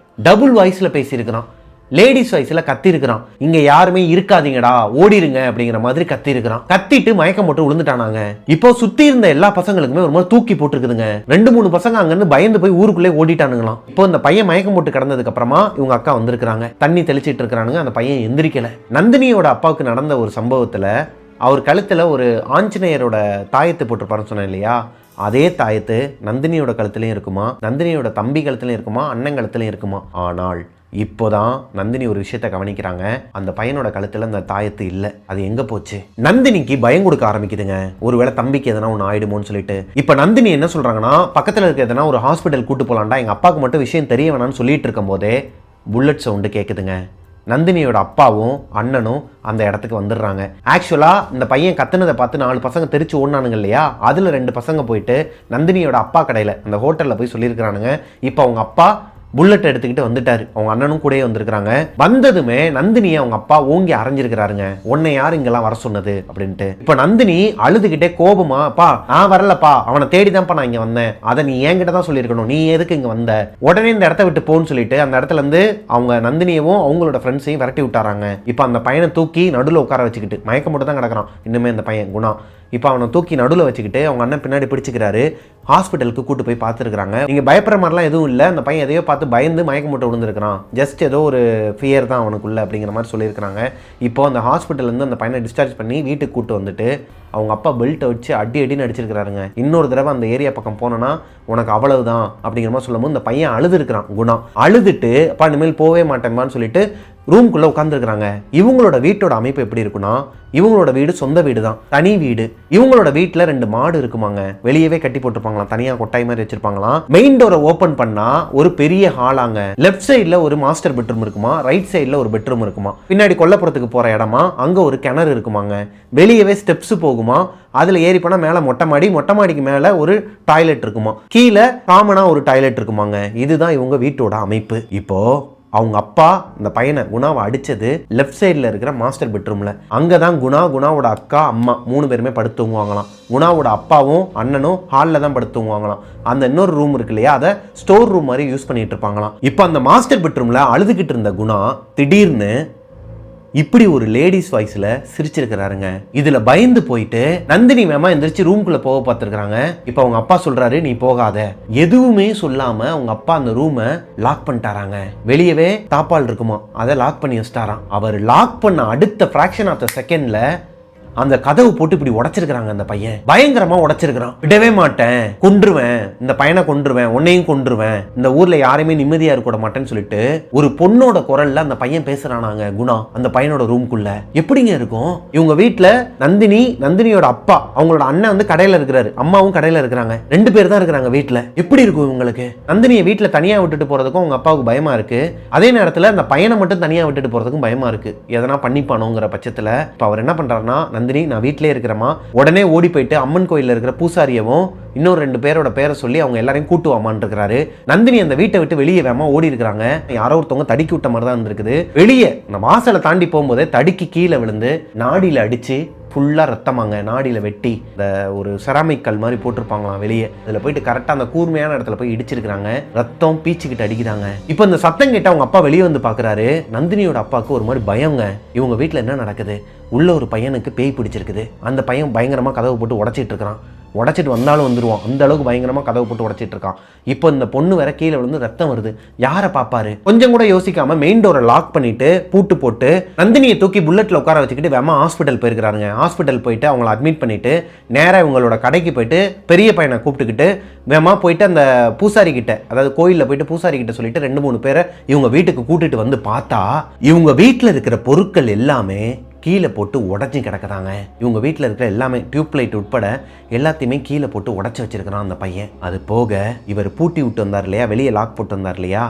டபுள் வாய்ஸில் பேசியிருக்கிறான். லேடிஸ் வாய்ஸில் கத்திருக்கிறான். இங்கே யாருமே இருக்காதீங்கடா, ஓடிருங்க அப்படிங்கிற மாதிரி கத்திருக்கிறான். கத்திட்டு மயக்கம் போட்டு விழுந்துட்டானாங்க. இப்போ சுற்றி இருந்த எல்லா பசங்களுக்குமே ஒரு மாதிரி தூக்கி போட்டுருக்குதுங்க. 2-3 பசங்க அங்கேருந்து பயந்து போய் ஊருக்குள்ளே ஓடிட்டானுங்களாம். இப்போ இந்த பையன் மயக்கம் போட்டு கிடந்ததுக்கு அப்புறமா இவங்க அக்கா வந்திருக்கிறாங்க, தண்ணி தெளிச்சிட்டு இருக்கிறானுங்க. அந்த பையன் எந்திரிக்கல. நந்தினியோட அப்பாவுக்கு நடந்த ஒரு சம்பவத்தில் அவர் கழுத்தில் ஒரு ஆஞ்சநேயரோட தாயத்து போட்டிருப்பாருன்னு சொன்னேன் இல்லையா, அதே தாயத்து நந்தினியோட கழுத்துலையும் இருக்குமா, நந்தினியோட தம்பி கழுத்துலையும் இருக்குமா, அண்ணன் கழுத்துலையும் இருக்குமா. ஆனால் இப்போதான் நந்தினி ஒரு விஷயத்தை கவனிக்கிறாங்க, அந்த பையனோட கழுத்தில் அந்த தாயத்து இல்லை, அது எங்கே போச்சு. நந்தினிக்கு பயம் கொடுக்க ஆரம்பிக்குதுங்க, ஒருவேளை தம்பிக்கு எதனா ஒன்று ஆயிடுமோன்னு சொல்லிட்டு. இப்போ நந்தினி என்ன சொல்கிறாங்கன்னா, பக்கத்தில் இருக்க எதனா ஒரு ஹாஸ்பிட்டல் கூட்டு போகலான்டா, எங்கள் அப்பாவுக்கு மட்டும் விஷயம் தெரிய வேணாம்னு சொல்லிட்டு இருக்கும் போதே புல்லட் சவுண்டு கேட்குதுங்க. நந்தினியோட அப்பாவும் அண்ணனும் அந்த இடத்துக்கு வந்துடுறாங்க. ஆக்சுவலாக இந்த பையன் கத்துனதை பார்த்து 4 பசங்க தெரிச்சு ஓடினானுங்க இல்லையா, அதில் 2 பசங்க போயிட்டு நந்தினியோட அப்பா கடையில் அந்த ஹோட்டலில் போய் சொல்லியிருக்கிறானுங்க, இப்போ அவங்க அப்பா புல்லட் எடுத்துக்கிட்டு வந்துட்டாரு. அவங்க அண்ணனும் கூட வந்திருக்காங்க. வந்ததுமே நந்தினியை அவங்க அப்பா ஓங்கி அரைஞ்சிருக்கிறாருங்க. உன்னை யார் இங்கெல்லாம் வர சொன்னது அப்படின்ட்டு. இப்ப நந்தினி அழுதுகிட்டே கோபமா, பா நான் வரலப்பா, அவனை தேடிதான்ப்பா நான் இங்க வந்தேன், அதை நீ என்கிட்ட தான் சொல்லியிருக்கணும், நீ எதுக்கு இங்க வந்த, உடனே இந்த இடத்த விட்டு போன்னு சொல்லிட்டு அந்த இடத்துல இருந்து அவங்க நந்தினியவும் அவங்களோட ஃப்ரெண்ட்ஸையும் விரட்டி விட்டாராங்க. இப்ப அந்த பையனை தூக்கி நடுவில் உட்கார வச்சுக்கிட்டு, மயக்கம் மட்டும் தான் கிடக்குறான் இன்னுமே அந்த பையன் குணா. இப்போ அவனை தூக்கி நடுவில் வச்சுக்கிட்டு அவங்க அண்ணன் பின்னாடி பிடிச்சிக்கிறாரு. ஹாஸ்பிட்டலுக்கு கூட்டு போய் பார்த்துருக்காங்க. நீங்கள் பயப்படுற மாதிரிலாம் எதுவும் இல்லை, அந்த பையன் எதையோ பார்த்து பயந்து மயக்கம் போட்டு விழுந்துருக்கிறான், ஜஸ்ட் ஏதோ ஒரு ஃபியர் தான் அவனுக்குள்ள அப்படிங்கிற மாதிரி சொல்லியிருக்கிறாங்க. இப்போ அந்த ஹாஸ்பிட்டல்லேருந்து அந்த பையனை டிஸ்சார்ஜ் பண்ணி வீட்டுக்கு கூட்டு வந்துட்டு அவங்க அப்பா பெல்ட்டை வச்சு அடின்னு அடிச்சிருக்கிறாருங்க. இன்னொரு தடவை அந்த ஏரியா பக்கம் போனோன்னா உனக்கு அவ்வளவுதான் அப்படிங்கிற மாதிரி சொல்லும்போது இந்த பையன் அழுது இருக்கிறான். குணா அழுதுட்டு அப்பா இனிமேல் போவே மாட்டேன்பான்னு சொல்லிட்டு ரூம்குள்ளே உட்காந்துருக்குறாங்க. இவங்களோட வீட்டோட அமைப்பு எப்படி இருக்குன்னா, இவங்களோட வீடு சொந்த வீடு தான், தனி வீடு. இவங்களோட வீட்டில் 2 மாடு இருக்குமாங்க, வெளியவே கட்டி போட்டிருப்பாங்களாம், தனியாக கொட்டாய் மாதிரி வச்சிருப்பாங்களாம். மெயின் டோரை ஓப்பன் பண்ணா ஒரு பெரிய ஹாலாங்க. லெஃப்ட் சைடில் ஒரு மாஸ்டர் பெட்ரூம் இருக்குமா, ரைட் சைடில் ஒரு பெட்ரூம் இருக்குமா, பின்னாடி கொல்லப்புறத்துக்கு போகிற இடமா, அங்கே ஒரு கிணறு இருக்குமாங்க, வெளியவே ஸ்டெப்ஸ் போகுமா, அதில் ஏறி போனால் மேலே மொட்டை மாடிக்கு மேலே ஒரு டாய்லெட் இருக்குமா, கீழே காமனாக ஒரு டாய்லெட் இருக்குமாங்க. இதுதான் இவங்க வீட்டோட அமைப்பு. இப்போ அவங்க அப்பா இந்த பையனை குணாவை அடித்தது லெஃப்ட் சைடில் இருக்கிற மாஸ்டர் பெட்ரூமில். அங்கே தான் குணாவோட அக்கா அம்மா 3 பேருமே படுத்து தூங்குவாங்களாம். குணாவோட அப்பாவும் அண்ணனும் ஹாலில் தான் படுத்து தூங்குவாங்களாம். அந்த இன்னொரு ரூம் இருக்கு இல்லையா, அதை ஸ்டோர் ரூம் மாதிரி யூஸ் பண்ணிட்டு இருப்பாங்களாம். இப்போ அந்த மாஸ்டர் பெட்ரூமில் அழுதுகிட்டு இருந்த குணா திடீர்னு இப்படி ஒரு லேடிஸ் வாய்ஸ்ல சிரிச்சிருக்கிறாருங்க. இதுல பயந்து போயிட்டு நந்தினி மேமா எந்திரிச்சு ரூம்குள்ள போக பார்த்துருக்காங்க. இப்ப அவங்க அப்பா சொல்றாரு, நீ போகாத. எதுவுமே சொல்லாம அவங்க அப்பா அந்த ரூமை லாக் பண்ணிட்டாராங்க. வெளியவே தாப்பால் இருக்குமா, அதை லாக் பண்ணி வச்சிட்டாராம். அவர் லாக் பண்ண அடுத்த ஃபிராக்ஷன் ஆஃப் த செகண்ட்ல அந்த கதவு போட்டு இப்படி உடைச்சிருக்கிறாங்க. அந்த பையன் பயங்கரமா உடைச்சிருக்கிறான். விடவே மாட்டேன், கொன்றுவேன், இந்த பையனை கொன்றுவேன், உன்னையும் கொன்றுவேன், இந்த ஊர்ல யாரையுமே நிம்மதியா இருக்க மாட்டேன்னு சொல்லிட்டு ஒரு பொண்ணோட குரல்ல அந்த பையன் பேசுறானாங்க. குணா அந்த பையனோட ரூம்குள்ள எப்படிங்க இருக்கும்? இவங்க வீட்டுல நந்தினியோட அப்பா, அவங்களோட அண்ணன் வந்து கடையில இருக்கிறாரு, அம்மாவும் கடையில இருக்கிறாங்க, 2 பேர் தான் இருக்கிறாங்க வீட்டுல. எப்படி இருக்கும் இவங்களுக்கு? நந்தினியை வீட்டுல தனியா விட்டுட்டு போறதுக்கும் அவங்க அப்பாவுக்கு பயமா இருக்கு. அதே நேரத்துல அந்த பையனை மட்டும் தனியா விட்டுட்டு போறதுக்கும் பயமா இருக்கு. எதனா பண்ணிப்பானோங்கிற பட்சத்துல இப்ப அவர் என்ன பண்றாருன்னா, நந்தினி நான் வீட்டிலே இருக்கிறமா, உடனே ஓடி போயிட்டு அம்மன் கோயிலில் இருக்கிற பூசாரியவும் இன்னொரு 2 பேரோட பேரை சொல்லி அவங்க எல்லாரையும் கூட்டுவாமான் இருக்கிறாரு. நந்தினி அந்த வீட்டை விட்டு வெளியே வேமா ஓடி இருக்கிறாங்க. யாரோ ஒருத்தவங்க தடுக்கி விட்ட மாதிரி தான் இருந்திருக்குது. வெளியே இந்த வாசலை தாண்டி போகும்போதே தடுக்கி கீழே விழுந்து நாடியில் அடிச்சு ஃபுல்லாக ரத்தமாங்க. நாடியில் வெட்டி இந்த ஒரு செராமிக் கல் மாதிரி போட்டிருப்பாங்களாம் வெளியே, அதில் போயிட்டு கரெக்டாக அந்த கூர்மையான இடத்துல போய் இடிச்சிருக்கிறாங்க. ரத்தம் பீச்சுக்கிட்டு அடிக்கிறாங்க. இப்போ இந்த சத்தம் கேட்டு அவங்க அப்பா வெளியே வந்து பார்க்குறாரு. நந்தினியோட அப்பாவுக்கு ஒரு மாதிரி பயங்க. இவங்க வீட்டில் என்ன நடக்குது? உள்ள ஒரு பையனுக்கு பேய் பிடிச்சிருக்குது. அந்த பையன் பயங்கரமாக கதவை போட்டு உடச்சிட்டு இருக்கிறான். உடச்சிட்டு வந்தாலும் வந்துடுவான், அந்த அளவுக்கு பயங்கரமாக கதவை போட்டு உடச்சிட்டு இருக்கான். இப்போ இந்த பொண்ணு வேற கீழே விழுந்து ரத்தம் வருது. யாரை பார்ப்பாரு? கொஞ்சம் கூட யோசிக்காம மெயின் டோரை லாக் பண்ணிட்டு பூட்டு போட்டு நந்தினியை தூக்கி புல்லட்ல உட்கார வச்சுக்கிட்டு வேமா ஹாஸ்பிட்டல் போயிருக்கிறாருங்க. ஹாஸ்பிட்டல் போயிட்டு அவங்கள அட்மிட் பண்ணிட்டு நேராக இவங்களோட கடைக்கு போயிட்டு பெரிய பையனை கூப்பிட்டுக்கிட்டு வேமா போயிட்டு அந்த பூசாரி கிட்ட, அதாவது கோயிலில் போயிட்டு பூசாரி கிட்ட சொல்லிட்டு 2-3 பேரை இவங்க வீட்டுக்கு கூட்டிட்டு வந்து பார்த்தா இவங்க வீட்டில் இருக்கிற பொருட்கள் எல்லாமே கீழே போட்டு உடச்சி கிடக்குறாங்க. இவங்க வீட்டில் இருக்கிற எல்லாமே டியூப் லைட் உட்பட எல்லாத்தையுமே கீழே போட்டு உடச்சி வச்சிருக்கிறான் அந்த பையன். அது போக இவர் பூட்டி விட்டு வந்தார் இல்லையா, வெளியே லாக் போட்டு வந்தார் இல்லையா,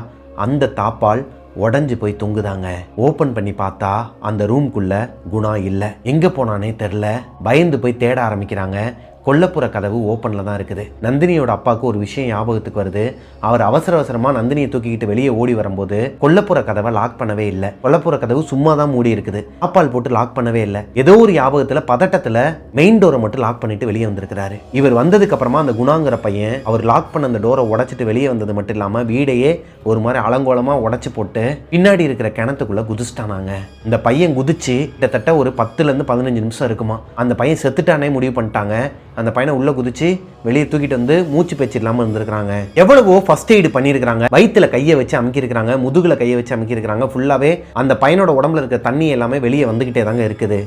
அந்த தாப்பால் உடஞ்சி போய் தொங்குதாங்க. ஓப்பன் பண்ணி பார்த்தா அந்த ரூம்குள்ள குணா இல்லை. எங்கே போனானே தெரில. பயந்து போய் தேட ஆரம்பிக்கிறாங்க. கொல்லப்புற கதவு ஓப்பனில் தான் இருக்குது. நந்தினியோட அப்பாவுக்கு ஒரு விஷயம் ஞாபகத்துக்கு வருது. அவர் அவசரமாக நந்தினியை தூக்கிக்கிட்டு வெளியே ஓடி வரும்போது கொல்லப்புற கதவை லாக் பண்ணவே இல்லை. கொல்லப்புற கதவு சும்மா தான் மூடி இருக்குது. தாப்பால் போட்டு லாக் பண்ணவே இல்லை. ஏதோ ஒரு ஞாபகத்தில் பதட்டத்தில் மெயின் டோரை மட்டும் லாக் பண்ணிட்டு வெளியே வந்திருக்கிறாரு. இவர் வந்ததுக்கு அப்புறமா அந்த குணாங்கிற பையன் அவர் லாக் பண்ண அந்த டோரை உடைச்சிட்டு வெளியே வந்தது மட்டும் இல்லாமல் வீடையே ஒரு மாதிரி அலங்கோலமாக உடைச்சு போட்டு பின்னாடி இருக்கிற கிணத்துக்குள்ள குதிச்சிட்டானாங்க. இந்த பையன் குதிச்சு கிட்டத்தட்ட ஒரு 10-15 நிமிஷம் இருக்குமா. அந்த பையன் செத்துட்டானே முடிவு பண்ணிட்டாங்க. அந்த பையனை உள்ள குதிச்சு வெளியே தூக்கிட்டு வந்து மூச்சு பேச்சு இல்லாமல் இருந்திருக்காங்க. எவ்வளவோ ஃபர்ஸ்ட் எய்டு பண்ணியிருக்காங்க. வயிற்றுல கையை வச்சு அமுக்கியிருக்கிறாங்க, முதுகுல கையை வச்சு அமுக்கியிருக்கிறாங்க. ஃபுல்லாகவே அந்த பையனோட உடம்புல இருக்க தண்ணி எல்லாமே வெளியே வந்துக்கிட்டே தாங்க இருக்குது.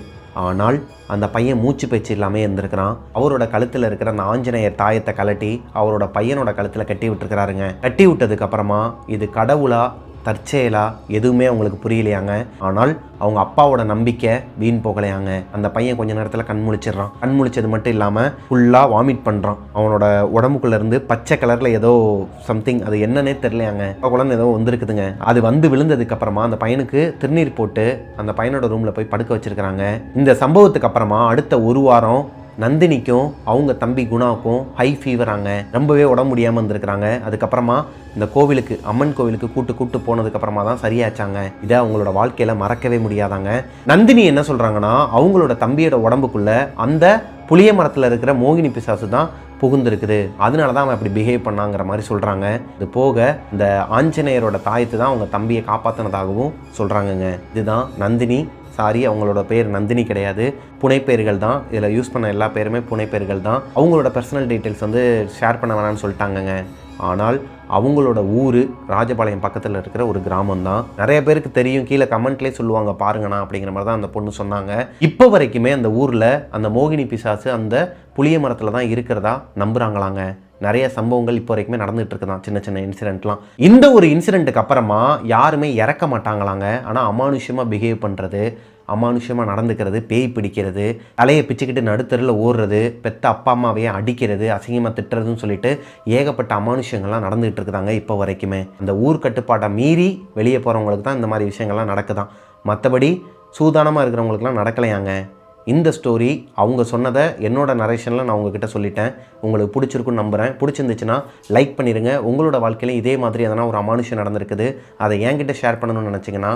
ஆனால் அந்த பையன் மூச்சு பேச்சு இல்லாமல் இருந்திருக்கிறான். அவரோட கழுத்தில் இருக்கிற அந்த ஆஞ்சநேயர் தாயத்தை கலட்டி அவரோட பையனோட கழுத்தில் கட்டி விட்டுருக்கிறாருங்க. கட்டி விட்டதுக்கு அப்புறமா இது கடவுளா தற்செயலா எதுவுமே அவங்களுக்கு புரியலையாங்க. ஆனால் அவங்க அப்பாவோட நம்பிக்கை வீண் போகலையாங்க. அந்த பையன் கொஞ்ச நேரத்தில் கண் முழிச்சிடுறான். கண் முழிச்சது மட்டும் இல்லாமல் ஃபுல்லாக வாமிட் பண்ணுறான். அவனோட உடம்புக்குள்ள இருந்து பச்சை கலரில் ஏதோ சம்திங், அது என்னன்னே தெரியலையாங்க, குழந்தை ஏதோ வந்திருக்குதுங்க. அது வந்து விழுந்ததுக்கு அப்புறமா அந்த பையனுக்கு திருநீர் போட்டு அந்த பையனோட ரூமில் போய் படுக்க வச்சிருக்கிறாங்க. இந்த சம்பவத்துக்கு அப்புறமா அடுத்த 1 வாரம் நந்தினிக்கும் அவங்க தம்பி குணாவுக்கும் ஹை ஃபீவராங்க, ரொம்பவே உடம்பு முடியாமல் இருந்திருக்கிறாங்க. அதுக்கப்புறமா இந்த கோவிலுக்கு, அம்மன் கோவிலுக்கு கூட்டு போனதுக்கப்புறமா தான் சரியாச்சாங்க. இதை அவங்களோட வாழ்க்கையில் மறக்கவே முடியாதாங்க. நந்தினி என்ன சொல்கிறாங்கன்னா, அவங்களோட தம்பியோட உடம்புக்குள்ள அந்த புளிய மரத்தில் இருக்கிற மோகினி பிசாசு தான் புகுந்திருக்குது, அதனால தான் அவன் அப்படி பிஹேவ் பண்ணாங்கிற மாதிரி சொல்கிறாங்க. இது போக இந்த ஆஞ்சநேயரோட தாயத்து தான் அவங்க தம்பியை காப்பாற்றினதாகவும் சொல்கிறாங்கங்க. இதுதான் நந்தினி. சாரி, அவங்களோட பேர் நந்தினி கிடையாது, புனைப்பெயர்கள் தான். இதில் யூஸ் பண்ண எல்லா பேருமே புனைப்பெயர்கள் தான். அவங்களோட பர்சனல் டீட்டெயில்ஸ் வந்து ஷேர் பண்ண வேணாம்னு சொல்லிட்டாங்கங்க. ஆனால் அவங்களோட ஊர் ராஜபாளையம் பக்கத்தில் இருக்கிற ஒரு கிராமம் தான். நிறைய பேருக்கு தெரியும், கீழே கமெண்ட்லேயே சொல்லுவாங்க பாருங்கண்ணா அப்படிங்கிற மாதிரி தான் அந்த பொண்ணு சொன்னாங்க. இப்போ வரைக்குமே அந்த ஊரில் அந்த மோகினி பிசாசு அந்த புளிய மரத்தில் தான் இருக்கிறதா நம்புகிறாங்களாங்க. நிறைய சம்பவங்கள் இப்போ வரைக்குமே நடந்துகிட்டு இருக்குதான், சின்ன சின்ன இன்சிடென்ட்லாம். இந்த ஒரு இன்சிடென்ட்டுக்கு அப்புறமா யாருமே இறக்க மாட்டாங்களாங்க. ஆனால் அமானுஷ்யமாக பிஹேவ் பண்ணுறது, அமானுஷ்யமாக நடந்துக்கிறது, பேய் பிடிக்கிறது, தலையை பிச்சுக்கிட்டு நடுத்தரில் ஓடுறது, பெத்த அப்பா அம்மாவையே அடிக்கிறது, அசிங்கமாக திட்டுறதுன்னு சொல்லிட்டு ஏகப்பட்ட அமானுஷ்யங்கள்லாம் நடந்துகிட்டு இருக்குதாங்க இப்போ வரைக்குமே. அந்த ஊர் கட்டுப்பாட்டை மீறி வெளியே போகிறவங்களுக்கு தான் இந்த மாதிரி விஷயங்கள்லாம் நடக்குதான். மற்றபடி சூதானமாக இருக்கிறவங்களுக்குலாம் நடக்கலையாங்க. இந்த ஸ்டோரி அவங்க சொன்னதை என்னோட நரேஷனில் நான் உங்ககிட்ட சொல்லிட்டேன். உங்களுக்கு பிடிச்சிருக்குன்னு நம்புகிறேன். பிடிச்சிருந்துச்சுன்னா லைக் பண்ணிடுங்க. உங்களோட வாழ்க்கையிலும் இதே மாதிரி எதனா ஒரு அமானுஷம் நடந்திருக்குது, அதை என்கிட்ட ஷேர் பண்ணணும்னு நினச்சிங்கன்னா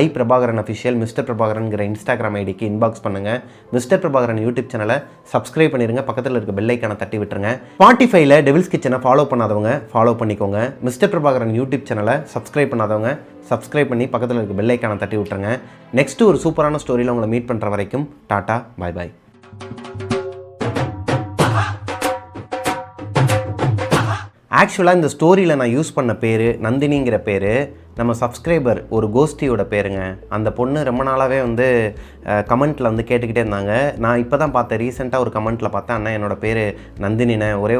ஐ பிரபாகரன் அஃபிஷியல் மிஸ்டர் பிரபாகரன்கிற இன்ஸ்டாகிராம் ஐடிக்கு இன்பாக்ஸ் பண்ணுங்கள். மிஸ்டர் பிரபாகரன் யூடியூப் சேனலை சப்ஸ்கிரைப் பண்ணிடுங்க. பக்கத்தில் இருக்க பெல் ஐக்கானை தட்டி விட்டுருங்க. ஸ்பாட்டிஃபைல டெவில்ஸ் கிச்சனை ஃபாலோ பண்ணாதவங்க ஃபாலோ பண்ணிக்கோங்க. மிஸ்டர் பிரபாகரன் யூடியூப் சேனலை சப்ஸ்கிரைப் பண்ணாதவங்க சப்ஸ்கிரைப் பண்ணி பக்கத்தில் இருக்க பெல் ஐக்கானை தட்டி விட்டுருங்க. நெக்ஸ்ட்டு ஒரு சூப்பரான ஸ்டோரியில் உங்களை மீட் பண்ணுற வரைக்கும் டாட்டா, பாய் பாய். ஆக்சுவலாக இந்த ஸ்டோரியில் நான் யூஸ் பண்ண பேர் நந்தினிங்கிற பேர் நம்ம சப்ஸ்கிரைபர் ஒரு கோஷ்டியோட பேருங்க. அந்த பொண்ணு ரொம்ப நாளாகவே வந்து கமெண்ட்டில் வந்து கேட்டுக்கிட்டே இருந்தாங்க. நான் இப்போ தான் பார்த்தேன், ரீசெண்டாக ஒரு கமெண்ட்டில் பார்த்தேன், அண்ணா என்னோட பேர் நந்தினிண்ணே, ஒரே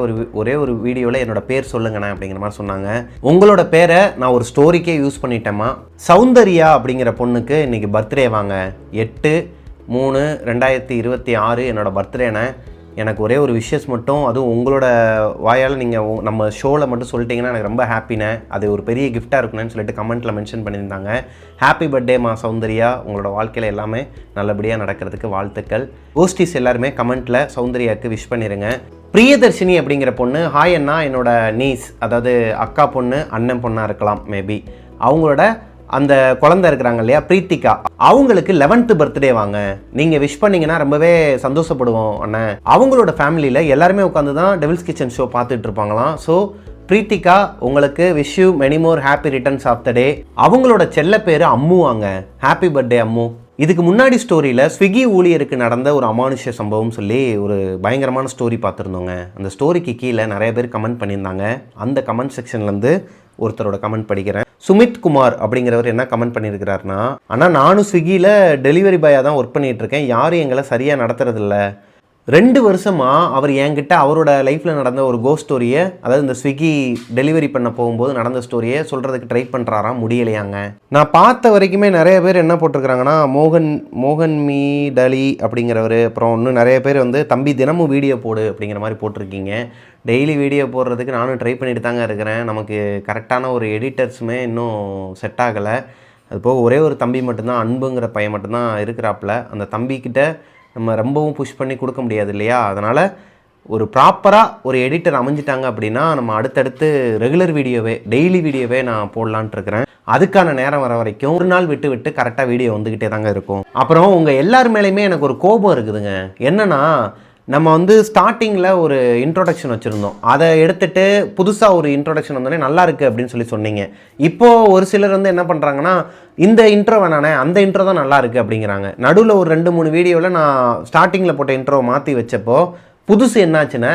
ஒரு வீடியோவில் என்னோட பேர் சொல்லுங்கண்ணே அப்படிங்கிற மாதிரி சொன்னாங்க. உங்களோட பேரை நான் ஒரு ஸ்டோரிக்கே யூஸ் பண்ணிட்டேம்மா. சௌந்தர்யா அப்படிங்கிற பொண்ணுக்கு இன்றைக்கி பர்த்டே வாங்க. 8/3/2026 என்னோடய பர்த்டேண்ணே. எனக்கு ஒரே ஒரு விஷஸ் மட்டும், அதுவும் உங்களோட வாயால் நீங்கள் நம்ம ஷோவில் மட்டும் சொல்லிட்டீங்கன்னா எனக்கு ரொம்ப ஹாப்பினே, அது ஒரு பெரிய கிஃப்டாக இருக்குன்னு சொல்லிட்டு கமெண்ட்டில் மென்ஷன் பண்ணியிருந்தாங்க. ஹாப்பி பர்த்டேமா சௌந்தர்யா, உங்களோட வாழ்க்கையில் எல்லாமே நல்லபடியாக நடக்கிறதுக்கு வாழ்த்துக்கள். கோஸ்டிஸ் எல்லாருமே கமெண்ட்டில் சௌந்தர்யாவுக்கு விஷ் பண்ணிடுங்க. பிரியதர்ஷினி அப்படிங்கிற பொண்ணு, ஹாய் அண்ணா, என்னோட நீஸ், அதாவது அக்கா பொண்ணு அண்ணன் பொண்ணாக இருக்கலாம் மேபி, அவங்களோட அந்த குழந்தை இருக்கிறாங்க இல்லையா பிரீத்திகா, அவங்களுக்கு 11th பர்த்டே வாங்க. நீங்கள் விஷ் பண்ணிங்கன்னா ரொம்பவே சந்தோஷப்படுவோம் அண்ணன். அவங்களோட ஃபேமிலியில் எல்லாருமே உட்காந்து தான் டெவில்ஸ் கிச்சன் ஷோ பார்த்துட்டு இருப்பாங்களாம். ஸோ பிரீத்திகா, உங்களுக்கு wish you many more happy returns of the day. அவங்களோட செல்ல பேர் அம்மு வாங்க. Happy birthday Ammu. இதுக்கு முன்னாடி ஸ்டோரியில் ஸ்விக்கி ஊழியருக்கு நடந்த ஒரு அமானுஷ்ய சம்பவம் சொல்லி ஒரு பயங்கரமான ஸ்டோரி பார்த்துருந்தோங்க. அந்த ஸ்டோரிக்கு கீழே நிறைய பேர் கமெண்ட் பண்ணியிருந்தாங்க. அந்த கமெண்ட் செக்ஷன்லேருந்து ஒருத்தரோட கமெண்ட் படிக்கிறேன். சுமித் குமார் அப்படிங்கிறவர் என்ன கமெண்ட் பண்ணியிருக்கிறாருன்னா, ஆனால் நானும் ஸ்விக்கியில் டெலிவரி பாயாக தான் ஒர்க் பண்ணிகிட்டு இருக்கேன், யாரும் எங்களை சரியாக நடத்துறதில்ல. 2 வருஷமாக அவர் என்கிட்ட அவரோட லைஃப்பில் நடந்த ஒரு கோஸ்ட் ஸ்டோரியை, அதாவது இந்த ஸ்விக்கி டெலிவரி பண்ண போகும்போது நடந்த ஸ்டோரியை சொல்கிறதுக்கு ட்ரை பண்ணுறாராம், முடியலையாங்க. நான் பார்த்த வரைக்குமே நிறைய பேர் என்ன போட்டிருக்கிறாங்கன்னா, மோகன் மீ டலி அப்படிங்கிறவர், அப்புறம் இன்னும் நிறைய பேர் வந்து தம்பி தினமும் வீடியோ போடு அப்படிங்கிற மாதிரி போட்டிருக்கீங்க. டெய்லி வீடியோ போடுறதுக்கு நானும் ட்ரை பண்ணிட்டு தாங்க இருக்கிறேன். நமக்கு கரெக்டான ஒரு எடிட்டர்ஸுமே இன்னும் செட் ஆகலை. அது போக ஒரே ஒரு தம்பி மட்டும்தான், அன்புங்கிற பையன் மட்டும்தான் இருக்கிறாப்புல. அந்த தம்பிக்கிட்ட நம்ம ரொம்பவும் புஷ் பண்ணி கொடுக்க முடியாது இல்லையா. அதனால் ஒரு ப்ராப்பராக ஒரு எடிட்டர் அமைஞ்சிட்டாங்க அப்படின்னா நம்ம அடுத்தடுத்து ரெகுலர் வீடியோவே, டெய்லி வீடியோவே நான் போடலான்ட்டு இருக்கிறேன். அதுக்கான நேரம் வர வரைக்கும் ஒரு நாள் விட்டு கரெக்டாக வீடியோ வந்துக்கிட்டே தாங்க இருக்கும். அப்புறம் உங்கள் எல்லார் மேலேயுமே எனக்கு ஒரு கோபம் இருக்குதுங்க. என்னென்னா, நம்ம வந்து ஸ்டார்டிங்கில் ஒரு இன்ட்ரோடக்ஷன் வச்சுருந்தோம், அதை எடுத்துகிட்டு புதுசாக ஒரு இன்ட்ரோடக்ஷன் வந்தோடனே நல்லா இருக்குது அப்படின்னு சொன்னீங்க. இப்போது ஒரு சிலர் வந்து என்ன பண்ணுறாங்கன்னா, இந்த இன்ட்ரோ வேணானே அந்த இன்ட்ரோ தான் நல்லா இருக்குது அப்படிங்கிறாங்க. நடுவில் ஒரு 2-3 வீடியோவில் நான் ஸ்டார்டிங்கில் போட்ட இன்ட்ரோவை மாற்றி வச்சப்போ புதுசு என்னாச்சுன்னா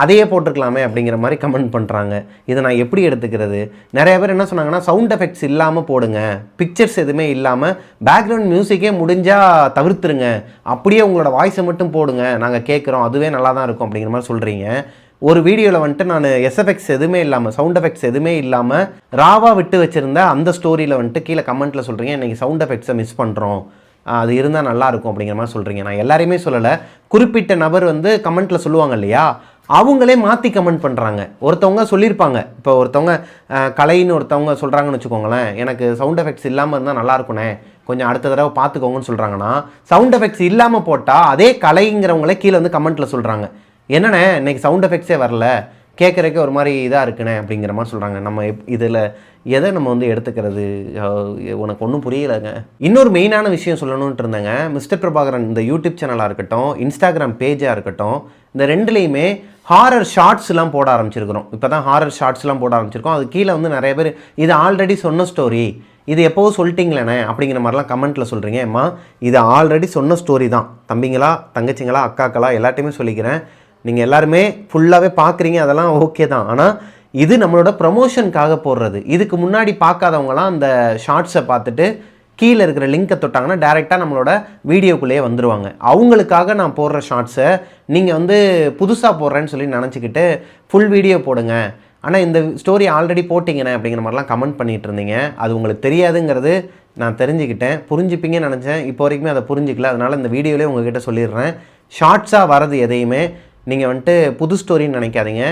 அதையே போட்டிருக்கலாமே அப்படிங்கிற மாதிரி கமெண்ட் பண்ணுறாங்க. இதை நான் எப்படி எடுத்துக்கிறது? நிறைய பேர் என்ன சொன்னாங்கன்னா, சவுண்ட் எஃபெக்ட்ஸ் இல்லாமல் போடுங்க, பிக்சர்ஸ் எதுவுமே இல்லாமல் பேக்ரவுண்ட் மியூசிக்கே முடிஞ்சால் தவிர்த்துருங்க, அப்படியே உங்களோட வாய்ஸை மட்டும் போடுங்க, நாங்கள் கேட்குறோம், அதுவே நல்லா தான் இருக்கும் அப்படிங்கிற மாதிரி சொல்கிறீங்க. ஒரு வீடியோவில் வந்துட்டு நான் எஸ்எஃப்எக்ஸ் எதுவுமே இல்லாமல், சவுண்ட் எஃபெக்ட்ஸ் எதுவுமே இல்லாமல் ராவாக விட்டு வச்சுருந்த அந்த ஸ்டோரியில் வந்துட்டு கீழே கமெண்ட்டில் சொல்கிறீங்க, இன்றைக்கி சவுண்ட் எஃபெக்ட்ஸை மிஸ் பண்ணுறோம், அது இருந்தால் நல்லாயிருக்கும் அப்படிங்கிற மாதிரி சொல்கிறீங்க. நான் எல்லாரையுமே சொல்லலை, குறிப்பிட்ட நபர் வந்து கமெண்ட்டில் சொல்லுவாங்க இல்லையா, அவங்களே மாற்றி கமெண்ட் பண்ணுறாங்க. ஒருத்தவங்க சொல்லியிருப்பாங்க, இப்போ ஒருத்தவங்க கலைன்னு ஒருத்தவங்க சொல்கிறாங்கன்னு வச்சுக்கோங்களேன், எனக்கு சவுண்ட் எஃபெக்ட்ஸ் இல்லாமல் இருந்தால் நல்லாயிருக்குண்ணே கொஞ்சம் அடுத்த தடவை பார்த்துக்கோங்கன்னு சொல்கிறாங்கன்னா, சவுண்ட் எஃபெக்ட்ஸ் இல்லாமல் போட்டால் அதே கலைங்கிறவங்களே கீழே வந்து கமெண்ட்டில் சொல்கிறாங்க, என்னண்ணே இன்னைக்கு சவுண்ட் எஃபெக்ட்ஸே வரல, கேட்குறக்கே ஒரு மாதிரி இதாக இருக்குண்ணே அப்படிங்கிற மாதிரி சொல்கிறாங்க. நம்ம இதில் எதை நம்ம வந்து எடுத்துக்கிறது, உனக்கு ஒன்றும் புரியலைங்க. இன்னொரு மெயினான விஷயம் சொல்லணுன்ட்டு இருந்தேங்க. மிஸ்டர் பிரபாகரன் இந்த யூடியூப் சேனலாக இருக்கட்டும், இன்ஸ்டாகிராம் பேஜாக இருக்கட்டும், இந்த ரெண்டுலேயுமே ஹாரர் ஷார்ட்ஸ்லாம் போட ஆரம்பிச்சிருக்கிறோம். இப்போ தான் ஹாரர் ஷார்ட்ஸ்லாம் போட ஆரம்பிச்சிருக்கோம். அது கீழே வந்து நிறைய பேர் இது ஆல்ரெடி சொன்ன ஸ்டோரி, இது எப்போவோ சொல்லிட்டீங்களேண்ணே அப்படிங்கிற மாதிரிலாம் கமெண்ட்டில் சொல்கிறீங்க. அம்மா இது ஆல்ரெடி சொன்ன ஸ்டோரி தான் தம்பிங்களா, தங்கச்சிங்களா, அக்காக்களா எல்லாத்தையுமே சொல்லிக்கிறேன். நீங்கள் எல்லாருமே ஃபுல்லாகவே பார்க்குறீங்க, அதெல்லாம் ஓகே தான். ஆனால் இது நம்மளோட ப்ரமோஷனுக்காக போடுறது. இதுக்கு முன்னாடி பார்க்காதவங்களாம் அந்த ஷார்ட்ஸை பார்த்துட்டு கீழே இருக்கிற லிங்கை தொட்டாங்கன்னா டேரெக்டாக நம்மளோட வீடியோக்குள்ளேயே வந்துடுவாங்க. அவங்களுக்காக நான் போடுற ஷார்ட்ஸை நீங்கள் வந்து புதுசாக போடுறேன்னு சொல்லி நினச்சிக்கிட்டு ஃபுல் வீடியோ போடுங்க, ஆனால் இந்த ஸ்டோரி ஆல்ரெடி போட்டிங்கண்ணே அப்படிங்கிற மாதிரிலாம் கமெண்ட் பண்ணிகிட்டு இருந்தீங்க. அது உங்களுக்கு தெரியாதுங்கிறது நான் தெரிஞ்சுக்கிட்டேன், புரிஞ்சுப்பீங்கன்னு நினச்சேன். இப்போ வரைக்குமே அதை புரிஞ்சிக்கல. அதனால் இந்த வீடியோலேயே உங்ககிட்ட சொல்லிடுறேன், ஷார்ட்ஸாக வரது எதையுமே நீங்கள் வந்துட்டு புது ஸ்டோரின்னு நினைக்காதீங்க.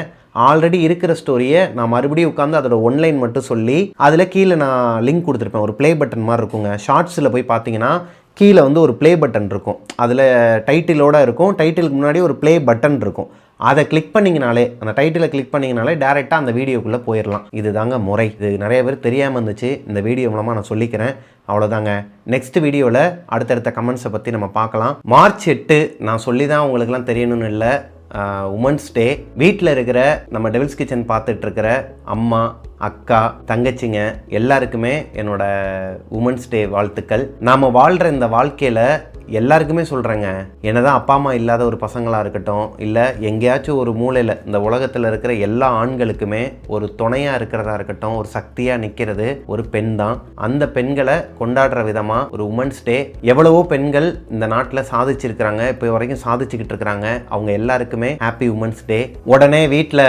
ஆல்ரெடி இருக்கிற ஸ்டோரியை நான் மறுபடியும் உட்காந்து அதோட ஒன்லைன் மட்டும் சொல்லி அதில் கீழே நான் லிங்க் கொடுத்துருப்பேன். ஒரு ப்ளே பட்டன் மாதிரி இருக்குங்க. ஷார்ட்ஸில் போய் பார்த்தீங்கன்னா கீழே வந்து ஒரு ப்ளே பட்டன் இருக்கும். அதில் டைட்டிலோடு இருக்கும். டைட்டிலுக்கு முன்னாடி ஒரு ப்ளே பட்டன் இருக்கும். அதை கிளிக் பண்ணிங்கனாலே, அந்த டைட்டிலை கிளிக் பண்ணிங்கனாலே டேரெக்டாக அந்த வீடியோக்குள்ளே போயிடலாம். இது தாங்க முறை. இது நிறைய பேர் தெரியாமல் இருந்துச்சு, இந்த வீடியோ மூலமாக நான் சொல்லிக்கிறேன். அவ்வளோதாங்க. நெக்ஸ்ட் வீடியோவில் அடுத்தடுத்த கமெண்ட்ஸை பற்றி நம்ம பார்க்கலாம். மார்ச் 8 நான் சொல்லி தான் உங்களுக்குலாம் தெரியணும்னு இல்லை, உமன்ஸ் டே. வீட்டில் இருக்கிற நம்ம டெவில்ஸ் கிச்சன் பார்த்துட்டு இருக்கிற அம்மா, அக்கா, தங்கச்சிங்க எல்லாருக்குமே என்னோட உமன்ஸ் டே வாழ்த்துக்கள். நாம் வாழ்கிற இந்த வாழ்க்கையில் எல்லாருக்குமே சொல்கிறேங்க, என்னதான் அப்பா அம்மா இல்லாத ஒரு பசங்களாக இருக்கட்டும், இல்லை எங்கேயாச்சும் ஒரு மூலையில் இந்த உலகத்தில் இருக்கிற எல்லா ஆண்களுக்குமே ஒரு துணையாக இருக்கிறதா இருக்கட்டும், ஒரு சக்தியாக நிற்கிறது ஒரு பெண் தான். அந்த பெண்களை கொண்டாடுற விதமாக ஒரு உமன்ஸ் டே. எவ்வளவோ பெண்கள் இந்த நாட்டில் சாதிச்சிருக்கிறாங்க, இப்போ வரைக்கும் சாதிச்சுக்கிட்டு இருக்கிறாங்க. அவங்க எல்லாருக்குமே ஹாப்பி உமன்ஸ் டே. உடனே வீட்டில்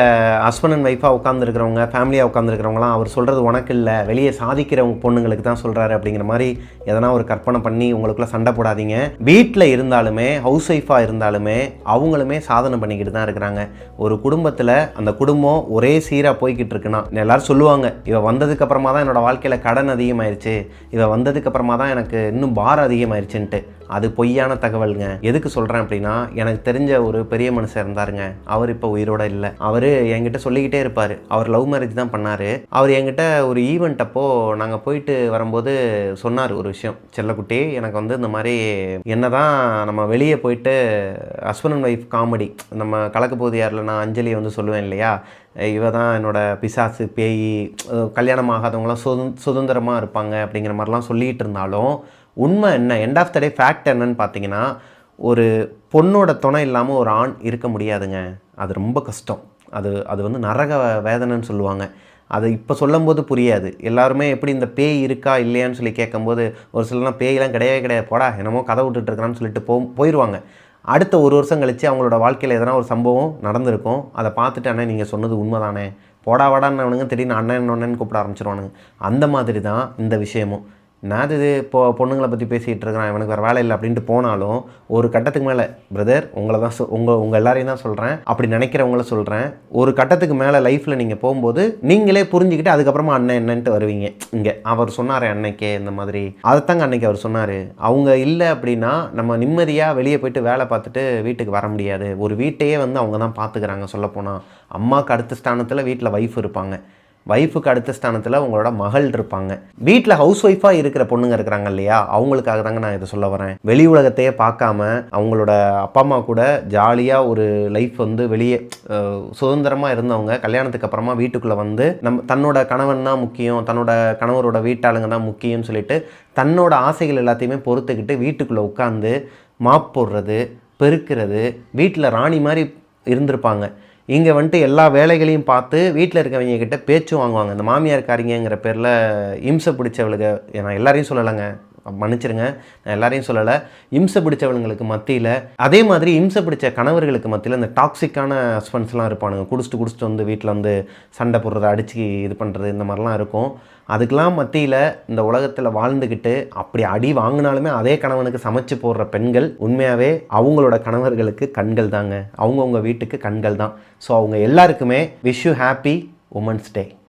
ஹஸ்பண்ட் அண்ட் ஒய்ஃபாக உட்காந்துருக்கிறவங்க, ஃபேமிலியாக உட்காந்துருக்கிறவங்களாம் அவர் சொல்கிறது உனக்கு இல்லை, வெளியே சாதிக்கிறவங்க பொண்ணுங்களுக்கு தான் சொல்கிறாரு அப்படிங்கிற மாதிரி எதனா ஒரு கற்பனை பண்ணி உங்களுக்குள்ள சண்டை போடாதீங்க. வீட்டில் இருந்தாலுமே, ஹவுஸ் ஒய்ஃபாக இருந்தாலுமே அவங்களுமே சாதனை பண்ணிக்கிட்டு தான் இருக்கிறாங்க. ஒரு குடும்பத்தில் அந்த குடும்பம் ஒரே சீராக போய்கிட்டு இருக்குன்னா, எல்லாரும் சொல்லுவாங்க, இவ வந்ததுக்கு அப்புறமா தான் என்னோட வாழ்க்கையில் கடன் அதிகமாயிருச்சு, இவ வந்ததுக்கு அப்புறமா தான் எனக்கு இன்னும் பாரம் அதிகமாயிருச்சுன்ட்டு. அது பொய்யான தகவலுங்க. எதுக்கு சொல்கிறேன் அப்படின்னா, எனக்கு தெரிஞ்ச ஒரு பெரிய மனுஷன் இருந்தாருங்க. அவர் இப்போ உயிரோடு இல்லை. அவர் என்கிட்ட சொல்லிக்கிட்டே இருப்பார். அவர் லவ் மேரேஜ் தான் பண்ணார். அவர் என்கிட்ட ஒரு ஈவெண்ட் அப்போது நாங்கள் போயிட்டு வரும்போது சொன்னார் ஒரு விஷயம், செல்லக்குட்டி எனக்கு வந்து இந்த மாதிரி என்னதான் நம்ம வெளியே போயிட்டு ஹஸ்பண்ட் அண்ட் ஒய்ஃப் காமெடி, நம்ம கலக்க போது யாரில் நான் அஞ்சலியை வந்து சொல்லுவேன் இல்லையா, இவ தான் என்னோட பிசாசு பேய், கல்யாணம் ஆகாதவங்களாம் சுதந்திரமாக இருப்பாங்க அப்படிங்கிற மாதிரிலாம் சொல்லிகிட்டு இருந்தாலும் உண்மை என்ன, end of the day fact என்னன்னு பார்த்தீங்கன்னா, ஒரு பொண்ணோட துணை இல்லாமல் ஒரு ஆண் இருக்க முடியாதுங்க. அது ரொம்ப கஷ்டம். அது வந்து நரக வேதனைன்னு சொல்லுவாங்க. அது இப்போ சொல்லும்போது புரியாது. எல்லாருமே எப்படி இந்த பேய் இருக்கா இல்லையான்னு சொல்லி கேட்கும்போது ஒரு சிலர்லாம் பேயெலாம் கிடையவே கிடையாது, போடா என்னமோ கதை விட்டுட்டுருக்கிறான்னு சொல்லிட்டு போயிடுவாங்க. அடுத்த ஒரு வருஷம் கழித்து அவங்களோட வாழ்க்கையில் எதனா ஒரு சம்பவம் நடந்திருக்கும். அதை பார்த்துட்டு அண்ணே நீங்கள் சொன்னது உண்மை தானே, போடா வாடான்னு அவனுங்க திடீர்னு அண்ணன் ஒன்னேன்னு கூப்பிட ஆரம்பிச்சிருவானுங்க. அந்த மாதிரி தான் இந்த விஷயமும். நான் இது இப்போது பொண்ணுங்களை பற்றி பேசிகிட்டு இருக்கிறேன், எனக்கு வேறு வேலை இல்லை அப்படின்ட்டு போனாலும் ஒரு கட்டத்துக்கு மேலே பிரதர் உங்களை தான் உங்கள் எல்லாரையும் தான் சொல்கிறேன், அப்படி நினைக்கிறவங்கள சொல்கிறேன். ஒரு கட்டத்துக்கு மேலே லைஃப்பில் நீங்கள் போகும்போது நீங்களே புரிஞ்சுக்கிட்டு அதுக்கப்புறமா அண்ணன் என்னன்ட்டு வருவீங்க. இங்கே அவர் சொன்னார் அன்னைக்கே இந்த மாதிரி, அதைத்தாங்க அன்னைக்கு அவர் சொன்னார். அவங்க இல்லை அப்படின்னா நம்ம நிம்மதியாக வெளியே போய்ட்டு வேலை பார்த்துட்டு வீட்டுக்கு வர முடியாது. ஒரு வீட்டையே வந்து அவங்க தான் பார்த்துக்கிறாங்க. சொல்லப்போனால் அம்மாவுக்கு அடுத்த ஸ்தானத்தில் வீட்டில் ஒய்ஃப் இருப்பாங்க, ஒய்ஃபுக்கு அடுத்த ஸ்தானத்தில் உங்களோட மகள் இருப்பாங்க. வீட்டில் ஹவுஸ் ஒய்ஃபாக இருக்கிற பொண்ணுங்க இருக்கிறாங்க இல்லையா, அவங்களுக்காக தாங்க நான் இதை சொல்ல வரேன். வெளி உலகத்தையே பார்க்காம அவங்களோட அப்பா அம்மா கூட ஜாலியாக ஒரு லைஃப் வந்து வெளியே சுதந்திரமாக இருந்தவங்க கல்யாணத்துக்கு அப்புறமா வீட்டுக்குள்ளே வந்து தன்னோட கணவன் தான் முக்கியம், தன்னோட கணவரோட வீட்டாளுங்க தான் முக்கியம்னு சொல்லிட்டு தன்னோட ஆசைகள் எல்லாத்தையுமே பொறுத்துக்கிட்டு வீட்டுக்குள்ளே உட்காந்து மாப் போடுறது, பெருக்கிறது, வீட்டில் ராணி மாதிரி இருந்திருப்பாங்க. இங்கே வந்துட்டு எல்லா வேலைகளையும் பார்த்து வீட்டில் இருக்கவங்க கிட்ட பேச்சும் வாங்குவாங்க. இந்த மாமியார்காரிங்கிற பேரில் இம்சை பிடிச்சவளுக்கு, நான் எல்லாரையும் சொல்லலைங்க, மன்னிச்சிருங்க, நான் எல்லாரையும் சொல்லலை, இம்சை பிடிச்சவங்களுக்கு மத்தியில், அதே மாதிரி இம்சை பிடிச்ச கணவர்களுக்கு மத்தியில் இந்த டாக்ஸிக்கான ஹஸ்பண்ட்ஸ்லாம் இருப்பானுங்க. குடிச்சிட்டு வந்து வீட்டில் வந்து சண்டை போடுறது, அடித்து இது பண்ணுறது, இந்த மாதிரிலாம் இருக்கும். அதுக்கெலாம் மத்தியில் இந்த உலகத்தில் வாழ்ந்துக்கிட்டு அப்படி அடி வாங்கினாலுமே அதே கணவனுக்கு சமைச்சு போடுற பெண்கள் உண்மையாகவே அவங்களோட கணவர்களுக்கு கண்கள் தாங்க, அவங்கவுங்க வீட்டுக்கு கண்கள் தான். ஸோ அவங்க எல்லாருக்குமே wish you happy women's day.